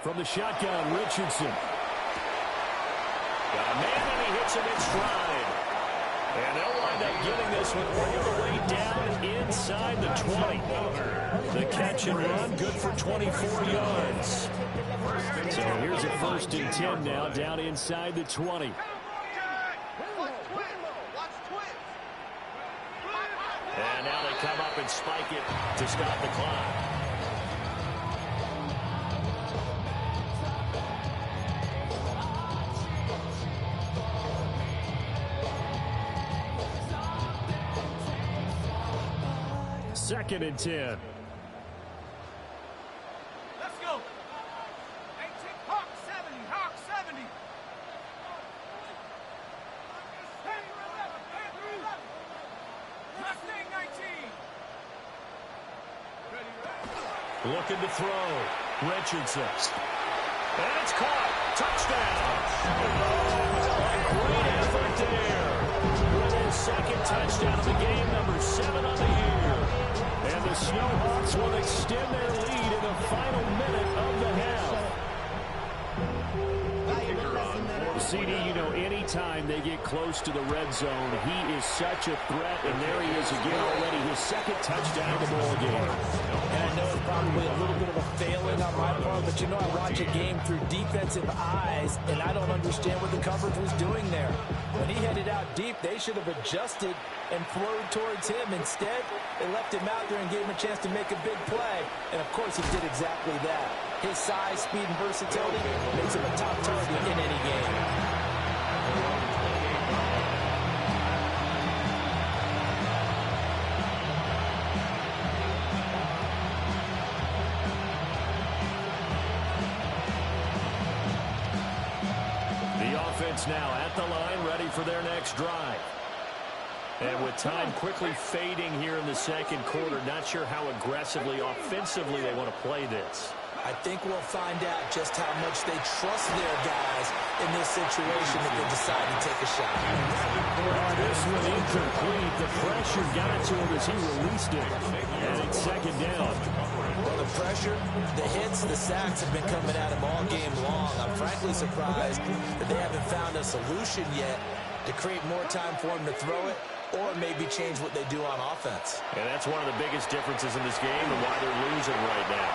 Speaker 10: From the shotgun, Richardson. Got a man, and he hits him in stride. And they'll wind up getting this one all the way down inside the 20. The catch and run, good for 24 yards. So here's a 1st and 10 now, down inside the 20. And now they come up and spike it to stop the clock. Second and 10.
Speaker 13: Let's go. 18, Hawk 70, Hawk 70. Mustang 19.
Speaker 10: Looking to throw. Richardson. And it's caught. Touchdown. Great effort there. With his 2nd touchdown of the game, number 7 on the year. And the Snowhawks will extend their lead in the final minute of the half. CD, you know, anytime they get close to the red zone, he is such a threat, and there he is again already, his 2nd touchdown of the ball game.
Speaker 12: And I know it's probably a little bit of a failing on my part, but you know I watch a game through defensive eyes, and I don't understand what the coverage was doing there. When he headed out deep, they should have adjusted and flowed towards him. Instead, they left him out there and gave him a chance to make a big play. And, of course, he did exactly that. His size, speed, and versatility makes him a top target in any game.
Speaker 10: Now at the line, ready for their next drive. And with time quickly fading here in the 2nd quarter, not sure how aggressively, offensively they want to play this.
Speaker 12: I think we'll find out just how much they trust their guys in this situation if they decide to take a shot.
Speaker 10: This one incomplete. The pressure got to him as he released it. And it's 2nd down.
Speaker 12: Well, the pressure, the hits, the sacks have been coming at him all game long. I'm frankly surprised that they haven't found a solution yet to create more time for him to throw it or maybe change what they do on offense.
Speaker 10: And that's one of the biggest differences in this game and why they're losing right now.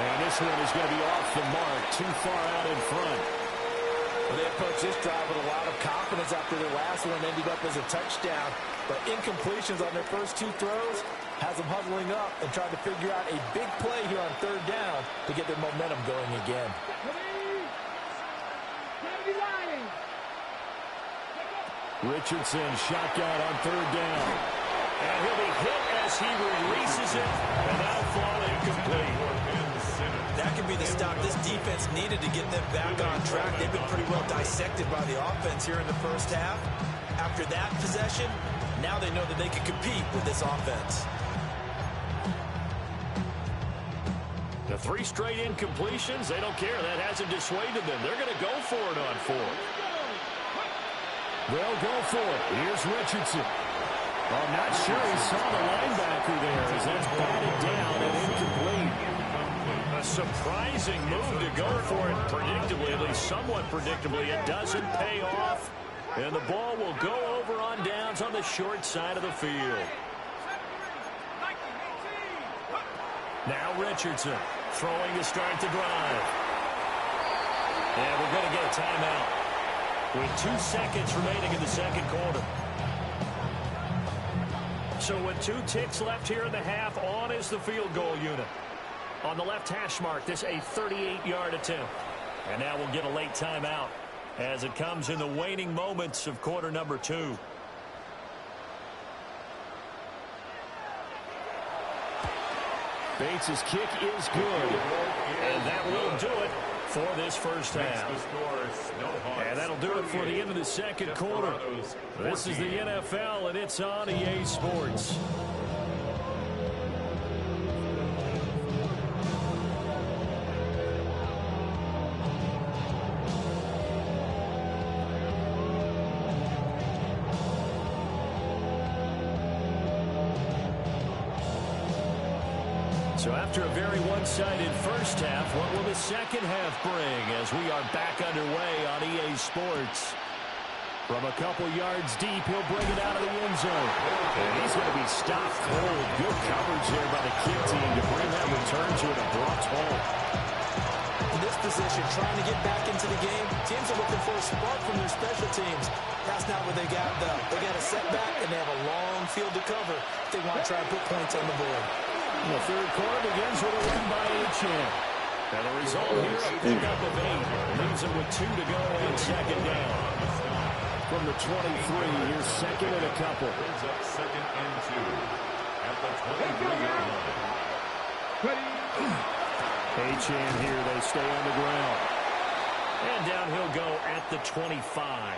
Speaker 10: And this one is going to be off the mark, too far out in front.
Speaker 12: Well, they approached this drive with a lot of confidence after their last one ended up as a touchdown. But incompletions on their first 2 throws has them huddling up and trying to figure out a big play here on 3rd down to get their momentum going again.
Speaker 10: Richardson shotgun on 3rd down. And he'll be hit as he releases it, and that'll fall incomplete.
Speaker 12: That could be the stop this defense needed to get them back on track. They've been pretty well dissected by the offense here in the first half. After that possession, now they know that they can compete with this offense.
Speaker 10: The 3 straight incompletions, they don't care. That hasn't dissuaded them. They're going to go for it on 4th. They'll go for it. Here's Richardson. Well, I'm not sure he saw the linebacker there as that's batted down and incomplete. A surprising move to go for it predictably, at least somewhat predictably. It doesn't pay off, and the ball will go over on downs on the short side of the field. Now Richardson throwing to start the drive. And we're going to get a timeout with 2 seconds remaining in the second quarter. So with 2 ticks left here in the half, on is the field goal unit. On the left hash mark, this a 38-yard attempt. And now we'll get a late timeout as it comes in the waning moments of quarter number 2. Bates' kick is good, and that will do it for this first half. And that'll do it for the end of the second quarter. This is the NFL, and it's on EA Sports. So after a very one-sided first half, what will the second half bring as we are back underway on EA Sports? From a couple yards deep, he'll bring it out of the end zone. And he's going to be stopped cold. Good coverage there by the kick team to bring that return to an abrupt halt.
Speaker 12: In this position, trying to get back into the game, teams are looking for a spark from their special teams. That's not what they got, though. They got a setback, and they have a long field to cover if they want to try and put points on the board.
Speaker 10: The third quarter begins with a win by H.M. And the result here, a pickup of 8. Leaves them with 2 to go and second down. From the 23, here's second and a couple.
Speaker 11: Brings up 2nd and 2 at the 23-yard line.
Speaker 10: H.M. here, they stay on the ground. And down he'll go at the 25.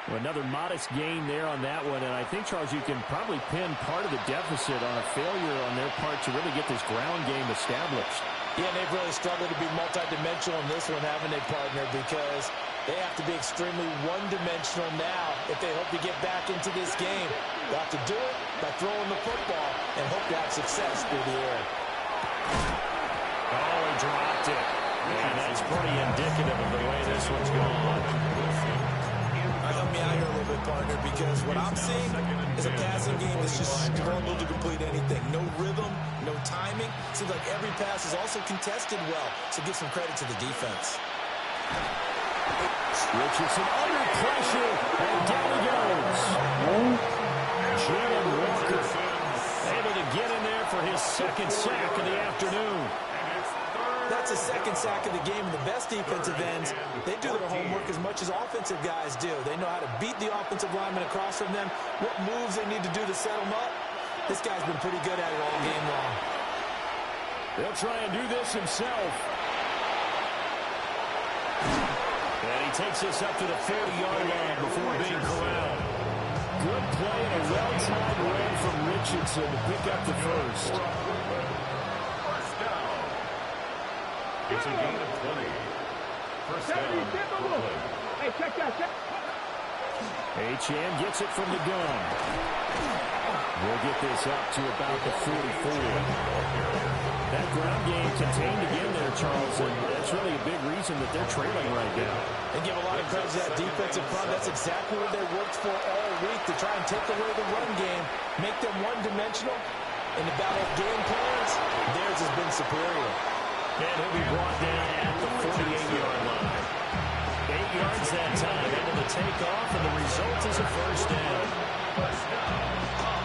Speaker 10: Well, another modest gain there on that one, and I think, Charles, you can probably pin part of the deficit on a failure on their part to really get this ground game established.
Speaker 12: Yeah, they've really struggled to be multidimensional in this one, haven't they, partner? Because they have to be extremely one-dimensional now if they hope to get back into this game. They have to do it by throwing the football and hope to have success through the air.
Speaker 10: Oh, he dropped it. And that's pretty indicative of the way this one's gone.
Speaker 12: Help me out here a little bit, partner, because what I'm seeing is a passing game that's just struggled to complete anything. No rhythm, no timing. Seems like every pass is also contested well, so give some credit to the defense.
Speaker 10: Richardson under pressure, and down he goes. Jalen Walker able to get in there for his second sack of the afternoon.
Speaker 12: That's a second sack of the game, and the best defensive ends, they do their homework as much as offensive guys do. They know how to beat the offensive lineman across from them, what moves they need to do to set them up. This guy's been pretty good at it all game long.
Speaker 10: They'll try and do this himself. And he takes this up to the 40-yard line before being corralled. Good play and a well-timed run from Richardson to pick up the first.
Speaker 11: It's a gain of 20. First down, Brooklyn.
Speaker 13: Hey, check that.
Speaker 10: H.M. gets it from the gun. We'll get this up to about the 44. That ground game contained again there, Charles, and that's really a big reason that they're trailing right now.
Speaker 12: They give a lot of credit to that defensive front. That's exactly what they worked for all week, to try and take away the run game, make them one-dimensional. In the battle of game plans, theirs has been superior.
Speaker 10: And he'll be brought down at the 48-yard line. 8 yards that time into the takeoff, and the result is a first down.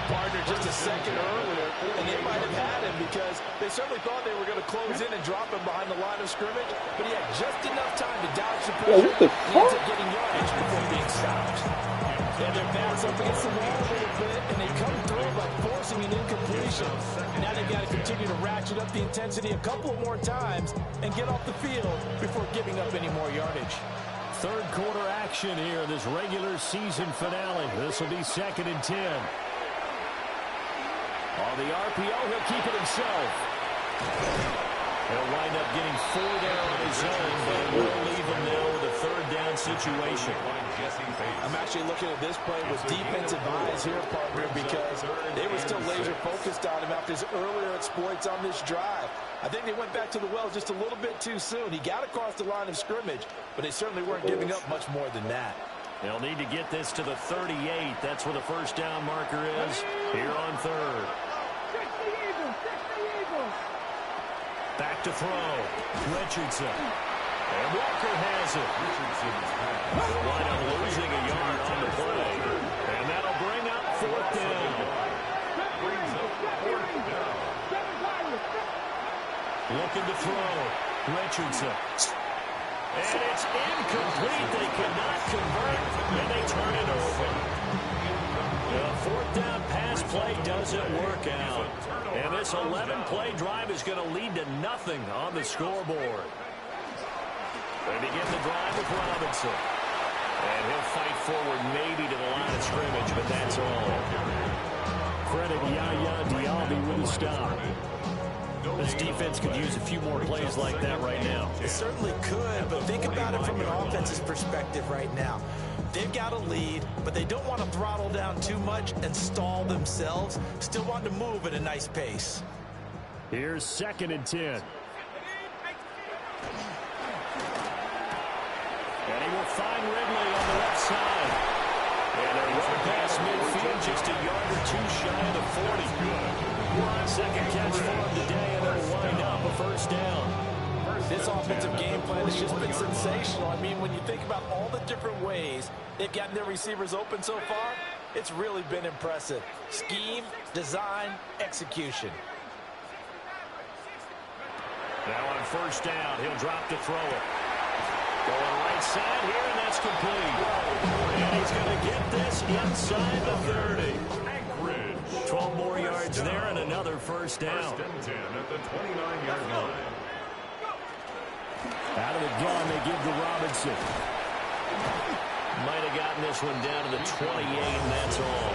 Speaker 12: Partner just a second earlier, and they might have had him because they certainly thought they were going to close in and drop him behind the line of scrimmage, but he had just enough time to dodge the pressure and ends up getting yardage before being stopped. And their backs up against the wall a little bit, and they come through by forcing an incompletion. Now they've got to continue to ratchet up the intensity a couple more times and get off the field before giving up any more yardage.
Speaker 10: Third quarter action here in this regular season finale. This will be 2nd and 10. On the RPO, he'll keep it himself. He'll wind up getting 4 there on his own, but it will leave him now with a 3rd down situation.
Speaker 12: I'm actually looking at this play with defensive eyes here, partner, because they were still laser focused on him after his earlier exploits on this drive. I think they went back to the well just a little bit too soon. He got across the line of scrimmage, but they certainly weren't giving up much more than that.
Speaker 10: They'll need to get this to the 38. That's where the first down marker is here on 3rd. Back to throw. Richardson. And Walker has it. They'll wind up losing a yard on the play. And that'll bring up 4th down. Looking to throw. Richardson. And it's incomplete. They cannot convert, and they turn it over. The 4th down pass play doesn't work out. And this 11-play drive is going to lead to nothing on the scoreboard. They begin the drive with Robinson. And he'll fight forward maybe to the line of scrimmage, but that's all. Credit Yaya Diaby with a stop. This defense could use a few more plays like that right now.
Speaker 12: It certainly could, but think about it from an offense's perspective right now. They've got a lead, but they don't want to throttle down too much and stall themselves. Still want to move at a nice pace.
Speaker 10: Here's 2nd and 10. And he will find Ridley on the left side. And a run past midfield, just a yard or 2 shy of the 40. 2nd catch for him today, and it'll wind up a first down.
Speaker 12: This offensive game plan has just been sensational. I mean, when you think about all the different ways they've gotten their receivers open so far, it's really been impressive. Scheme, design, execution.
Speaker 10: Now on first down, he'll drop to throw it. Going right side here, and that's complete. And he's going to get this inside the 30. 12 more yards there and another first down.
Speaker 11: 1st and 10 at the 29-yard line.
Speaker 10: Out of the gun, they give to Robinson. Might have gotten this one down to the 28, and that's all.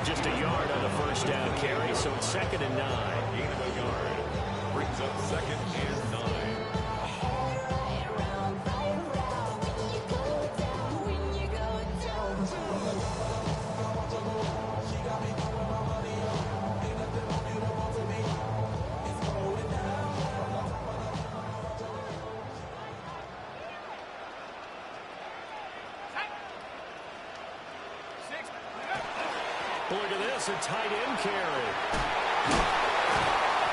Speaker 10: Just a yard on the first down carry, so it's 2nd and 9.
Speaker 11: Gain of a yard. Brings up 2nd and 9.
Speaker 10: Look at this, a tight end carry.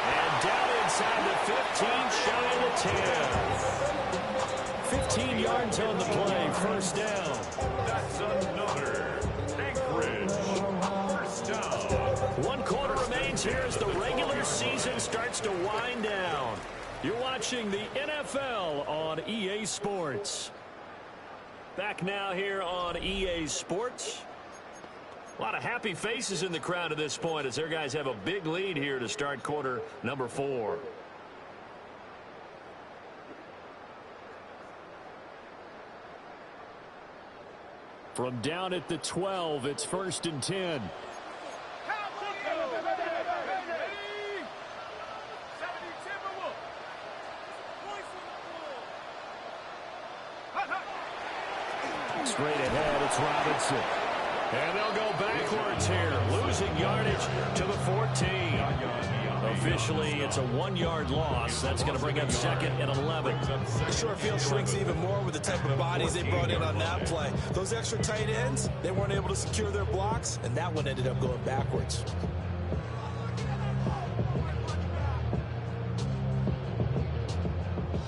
Speaker 10: And down inside the 15, shy of the 10. 15 yards on the play, first down.
Speaker 11: That's another Anchorage first down.
Speaker 10: 1 quarter remains here as the regular season starts to wind down. You're watching the NFL on EA Sports. Back now here on EA Sports. A lot of happy faces in the crowd at this point as their guys have a big lead here to start quarter number 4. From down at the 12, it's 1st and 10. Straight ahead, it's Robinson. And they'll go backwards here, losing yardage to the 14. Officially, it's a 1-yard loss. That's going to bring up 2nd and 11.
Speaker 12: The short field shrinks even more with the type of bodies they brought in on that play. Those extra tight ends, they weren't able to secure their blocks, and that one ended up going backwards.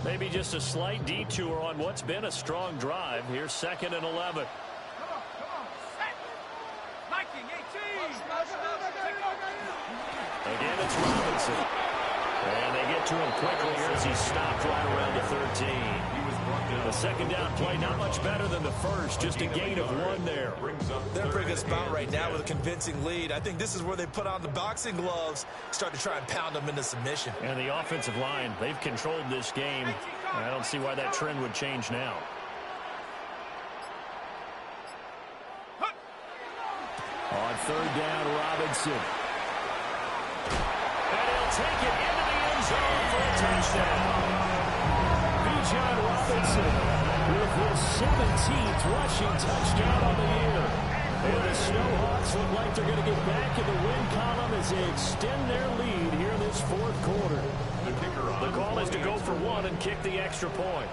Speaker 10: They maybe just a slight detour on what's been a strong drive. Here's 2nd and 11.
Speaker 13: Come on, set. Liking 18.
Speaker 10: Again, it's Robinson. And they get to him quickly here as he stopped right around the 13. The 2nd down play, not much better than the first, just a gain of 1 there.
Speaker 12: They're in a pretty good spot right now with a convincing lead. I think this is where they put on the boxing gloves, start to try and pound them into submission.
Speaker 10: And the offensive line, they've controlled this game. I don't see why that trend would change now. On 3rd down, Robinson. And he'll take it into the end zone for a touchdown. Bijan Robinson with his 17th rushing touchdown on the year. And the Snowhawks look like they're going to get back in the win column as they extend their lead here in this 4th quarter. The call is to go for 1 and kick the extra point.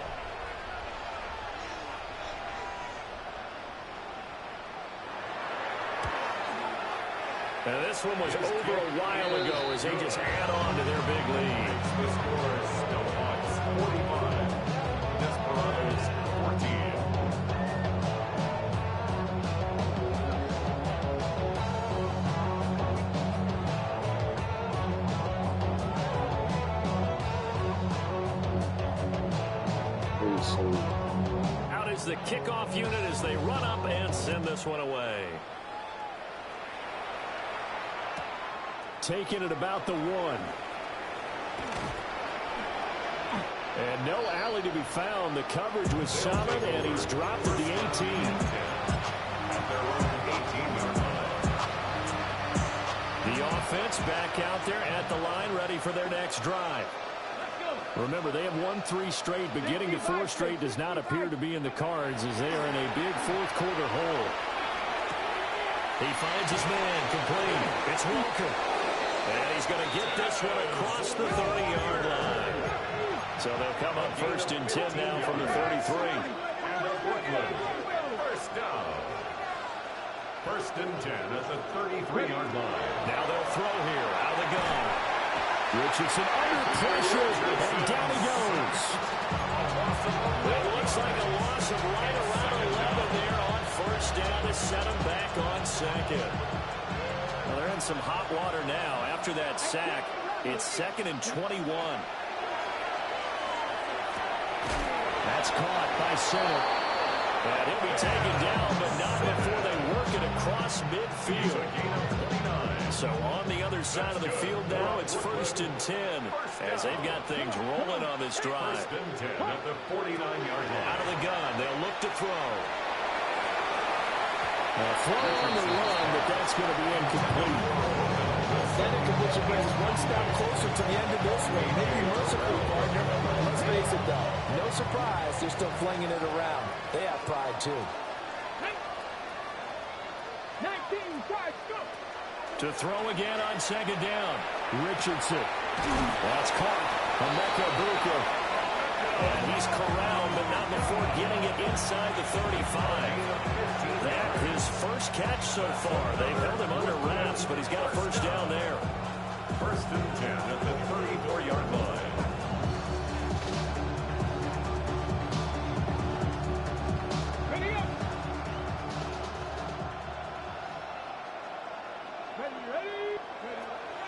Speaker 10: And this one was over a while ago as they just add on to their big lead.
Speaker 11: The score is Snowhawkz 45, Desperados 14.
Speaker 10: Out is the kickoff unit as they run up and send this one away. Taking it about the 1. And no alley to be found. The coverage was solid, and he's dropped at the 18. The offense back out there at the line, ready for their next drive. Remember, they have won 3 straight, but getting to 4 straight does not appear to be in the cards as they are in a big 4th quarter hole. He finds his man, complete. It's Walker. And he's going to get this one across the 30-yard line. So they'll come up 1st and 10 now from the 33.
Speaker 11: First down. 1st and 10 at the 33-yard line.
Speaker 10: Now they'll throw here out of the gun. Richardson under pressure, and down he goes. It looks like a loss of right around 11 there on 1st down to set him back on 2nd. Well, they're in some hot water now. After that sack, it's 2nd and 21. That's caught by center. And he'll be taken down, but not before they work it across midfield. So on the other side of the field now, it's 1st and 10 as they've got things rolling on this drive.
Speaker 11: 1st and 10 at the 49-yard line.
Speaker 10: Out of the gun, they'll look to throw. Throw on the run, but that's going to be incomplete.
Speaker 14: Center condition brings 1 step closer to the end of this one. Maybe merciful, partner. Let's face it, though. No surprise, they're still flinging it around. They have pride, too.
Speaker 13: 19, 5, go.
Speaker 10: To throw again on 2nd down. Richardson. That's caught. Emeka Buka. And he's corralled, but not before getting it inside the 35. That his first catch so far. They've held him under wraps, but he's got a 1st down there.
Speaker 11: 1st and 10 at the 34-yard line.
Speaker 13: Ready up. Ready.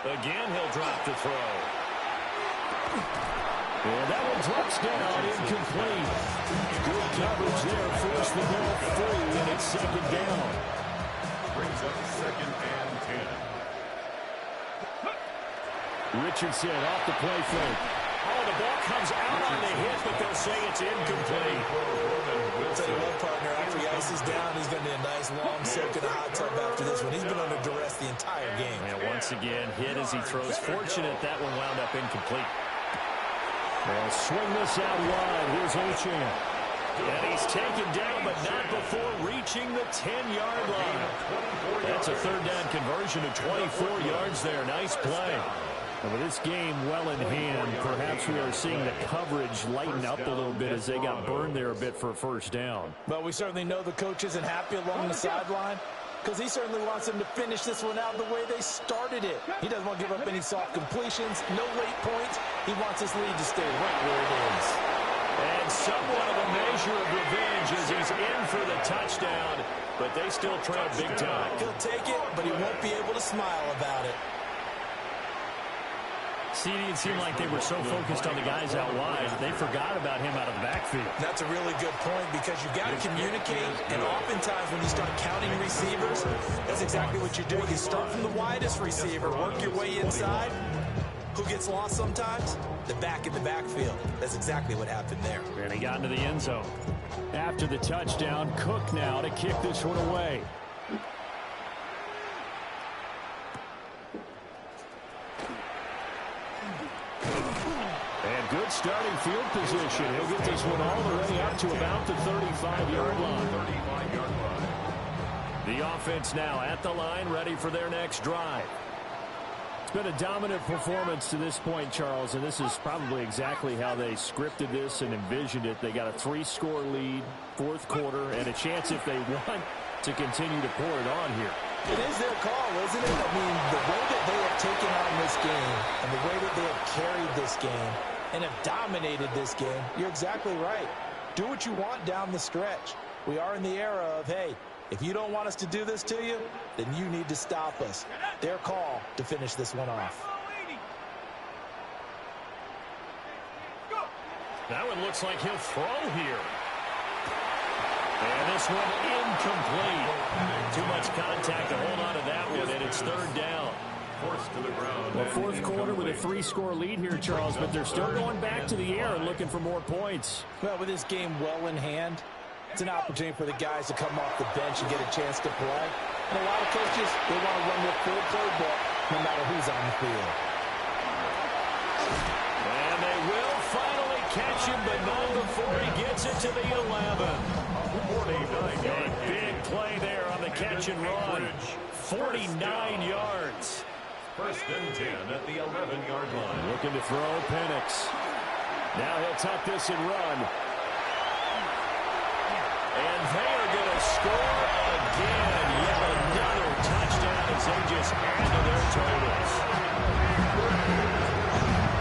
Speaker 10: Again, he'll drop to throw. And that one drops down, incomplete. Good coverage there, forced the ball free, and it's 2nd down.
Speaker 11: Brings up 2nd and 10.
Speaker 10: Richardson off the play fake. Oh, the ball comes out on the hit, but they'll say it's incomplete.
Speaker 12: I'll tell you what, partner, after he ices down, he's going to be a nice long soak in a hot tub after this one. He's been under duress the entire game.
Speaker 10: And once again, hit as he throws. Fortunate that one wound up incomplete. They'll swing this out wide. Here's Ochan. And he's taken down, but not before reaching the 10-yard line. That's a 3rd down conversion to 24 yards there. Nice play. And with this game well in hand, perhaps we are seeing the coverage lighten up a little bit as they got burned there a bit for a 1st down.
Speaker 12: But we certainly know the coach isn't happy along the sideline because he certainly wants them to finish this one out the way they started it. He doesn't want to give up any soft completions, no late points. He wants his lead to stay right where it is.
Speaker 10: And somewhat of a measure of revenge as he's in for the touchdown, but they still trail big time.
Speaker 12: He'll take it, but he won't be able to smile about it.
Speaker 10: CD, it seemed like they were so focused on the guys out wide, they forgot about him out of the backfield.
Speaker 12: That's a really good point because you've got to communicate, and oftentimes when you start counting receivers, that's exactly what you're doing. You start from the widest receiver, work your way inside. Who gets lost sometimes? The back in the backfield. That's exactly what happened there.
Speaker 10: And he got into the end zone. After the touchdown, Cook now to kick this one away. And good starting field position. He'll get this one all the way up to about the 35-yard line. The offense now at the line, ready for their next drive. It's been a dominant performance to this point, Charles, and this is probably exactly how they scripted this and envisioned it. They got a 3-score lead, fourth quarter, and a chance if they want to continue to pour it on here.
Speaker 12: It is their call, isn't it? I mean, the way that they have taken on this game and the way that they have carried this game and have dominated this game, you're exactly right. Do what you want down the stretch. We are in the era of, hey, if you don't want us to do this to you, then you need to stop us. Their call to finish this one off.
Speaker 10: That one looks like he'll throw here. And this one incomplete. Too much contact to hold on to that one, and it's third down.
Speaker 11: Forced to the ground.
Speaker 10: Well, fourth quarter with a 3-score lead here, Charles, but they're still going back to the air and looking for more points.
Speaker 12: Well, with this game well in hand, it's an opportunity for the guys to come off the bench and get a chance to play. And a lot of coaches, they want to run their full playbook no matter who's on the field.
Speaker 10: And they will finally catch him, but not before he gets it to the 11.
Speaker 11: 49-yard
Speaker 10: big play there on the catch and run. 49 yards.
Speaker 11: First and 10 at the 11-yard line.
Speaker 10: Looking to throw Penix. Now he'll tuck this and run. And they are going to score again. Yet another touchdown as they just add to their totals.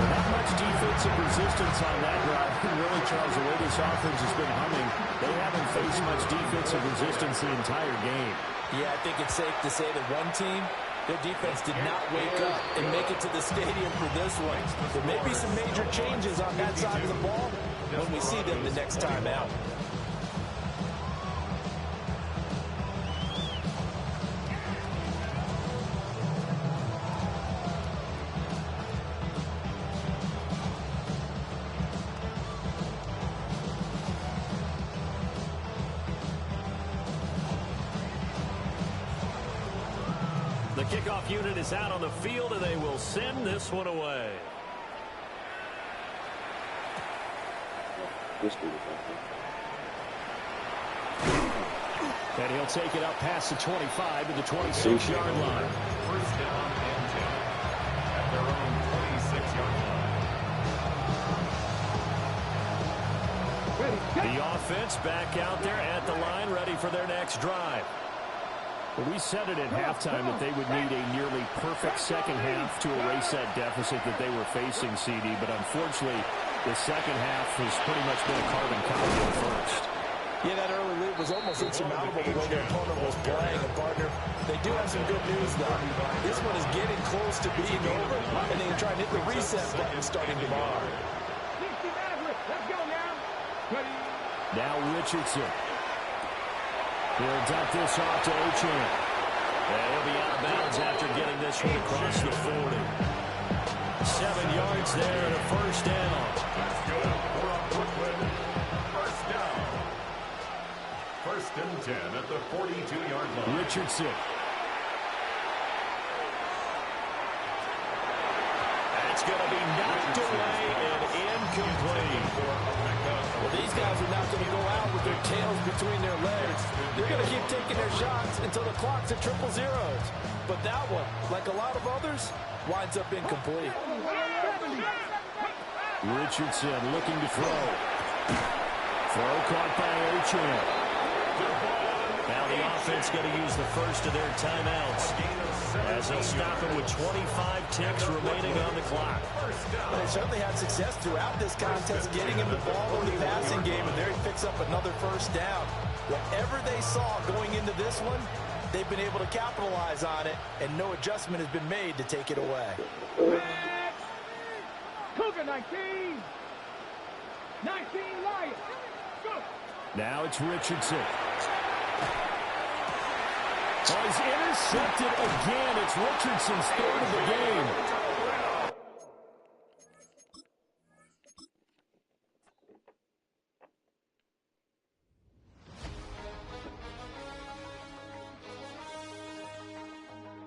Speaker 10: Not much defensive resistance on that drive. Really, Charles, the way this offense has been humming, they haven't faced much defensive resistance the entire game.
Speaker 12: Yeah, I think it's safe to say that one team, their defense did not wake up and make it to the stadium for this one. There may be some major changes on that side of the ball when we see them the next time out.
Speaker 10: The kickoff unit is out on the field, and they will send this one away. And he'll take it up past the 25 to the 26-yard line.
Speaker 11: First down and 10 at their own 26-yard line.
Speaker 10: The offense back out there at the line, ready for their next drive. We said it at halftime that they would need a nearly perfect second half to erase that deficit that they were facing, CD. But unfortunately, the second half has pretty much been a carbon copy of the first.
Speaker 12: Yeah, that early lead was almost insurmountable the way their opponent was playing. And, partner, they do have some good news, though. This one is getting close to being over, and they can try and hit the reset button starting tomorrow.
Speaker 10: Now Richardson. He'll dump this off to Ochan. And he'll be out of bounds after getting this one across the 40. 7 yards there and a first down.
Speaker 11: That's good for Brooklyn. First down. First and 10 at the 42-yard line.
Speaker 10: Richardson. That's going to be knocked away and incomplete.
Speaker 12: Well, these guys are not going to go out with their tails between their legs. They're going to keep taking their shots until the clock's at triple zeros. But that one, like a lot of others, winds up incomplete.
Speaker 10: Richardson looking to throw. Throw caught by Ochan. Now Now the offense going to use the first of their timeouts as they'll stop it with 25 ticks remaining on the clock.
Speaker 12: Well, they certainly had success throughout this contest getting him the ball in the passing game, and there he picks up another first down. Whatever they saw going into this one, they've been able to capitalize on it, and no adjustment has been made to take it away.
Speaker 13: Cougar 19. 19 Lions. Go.
Speaker 10: Now it's Richardson. Oh, he's intercepted again. It's Richardson's third of the game.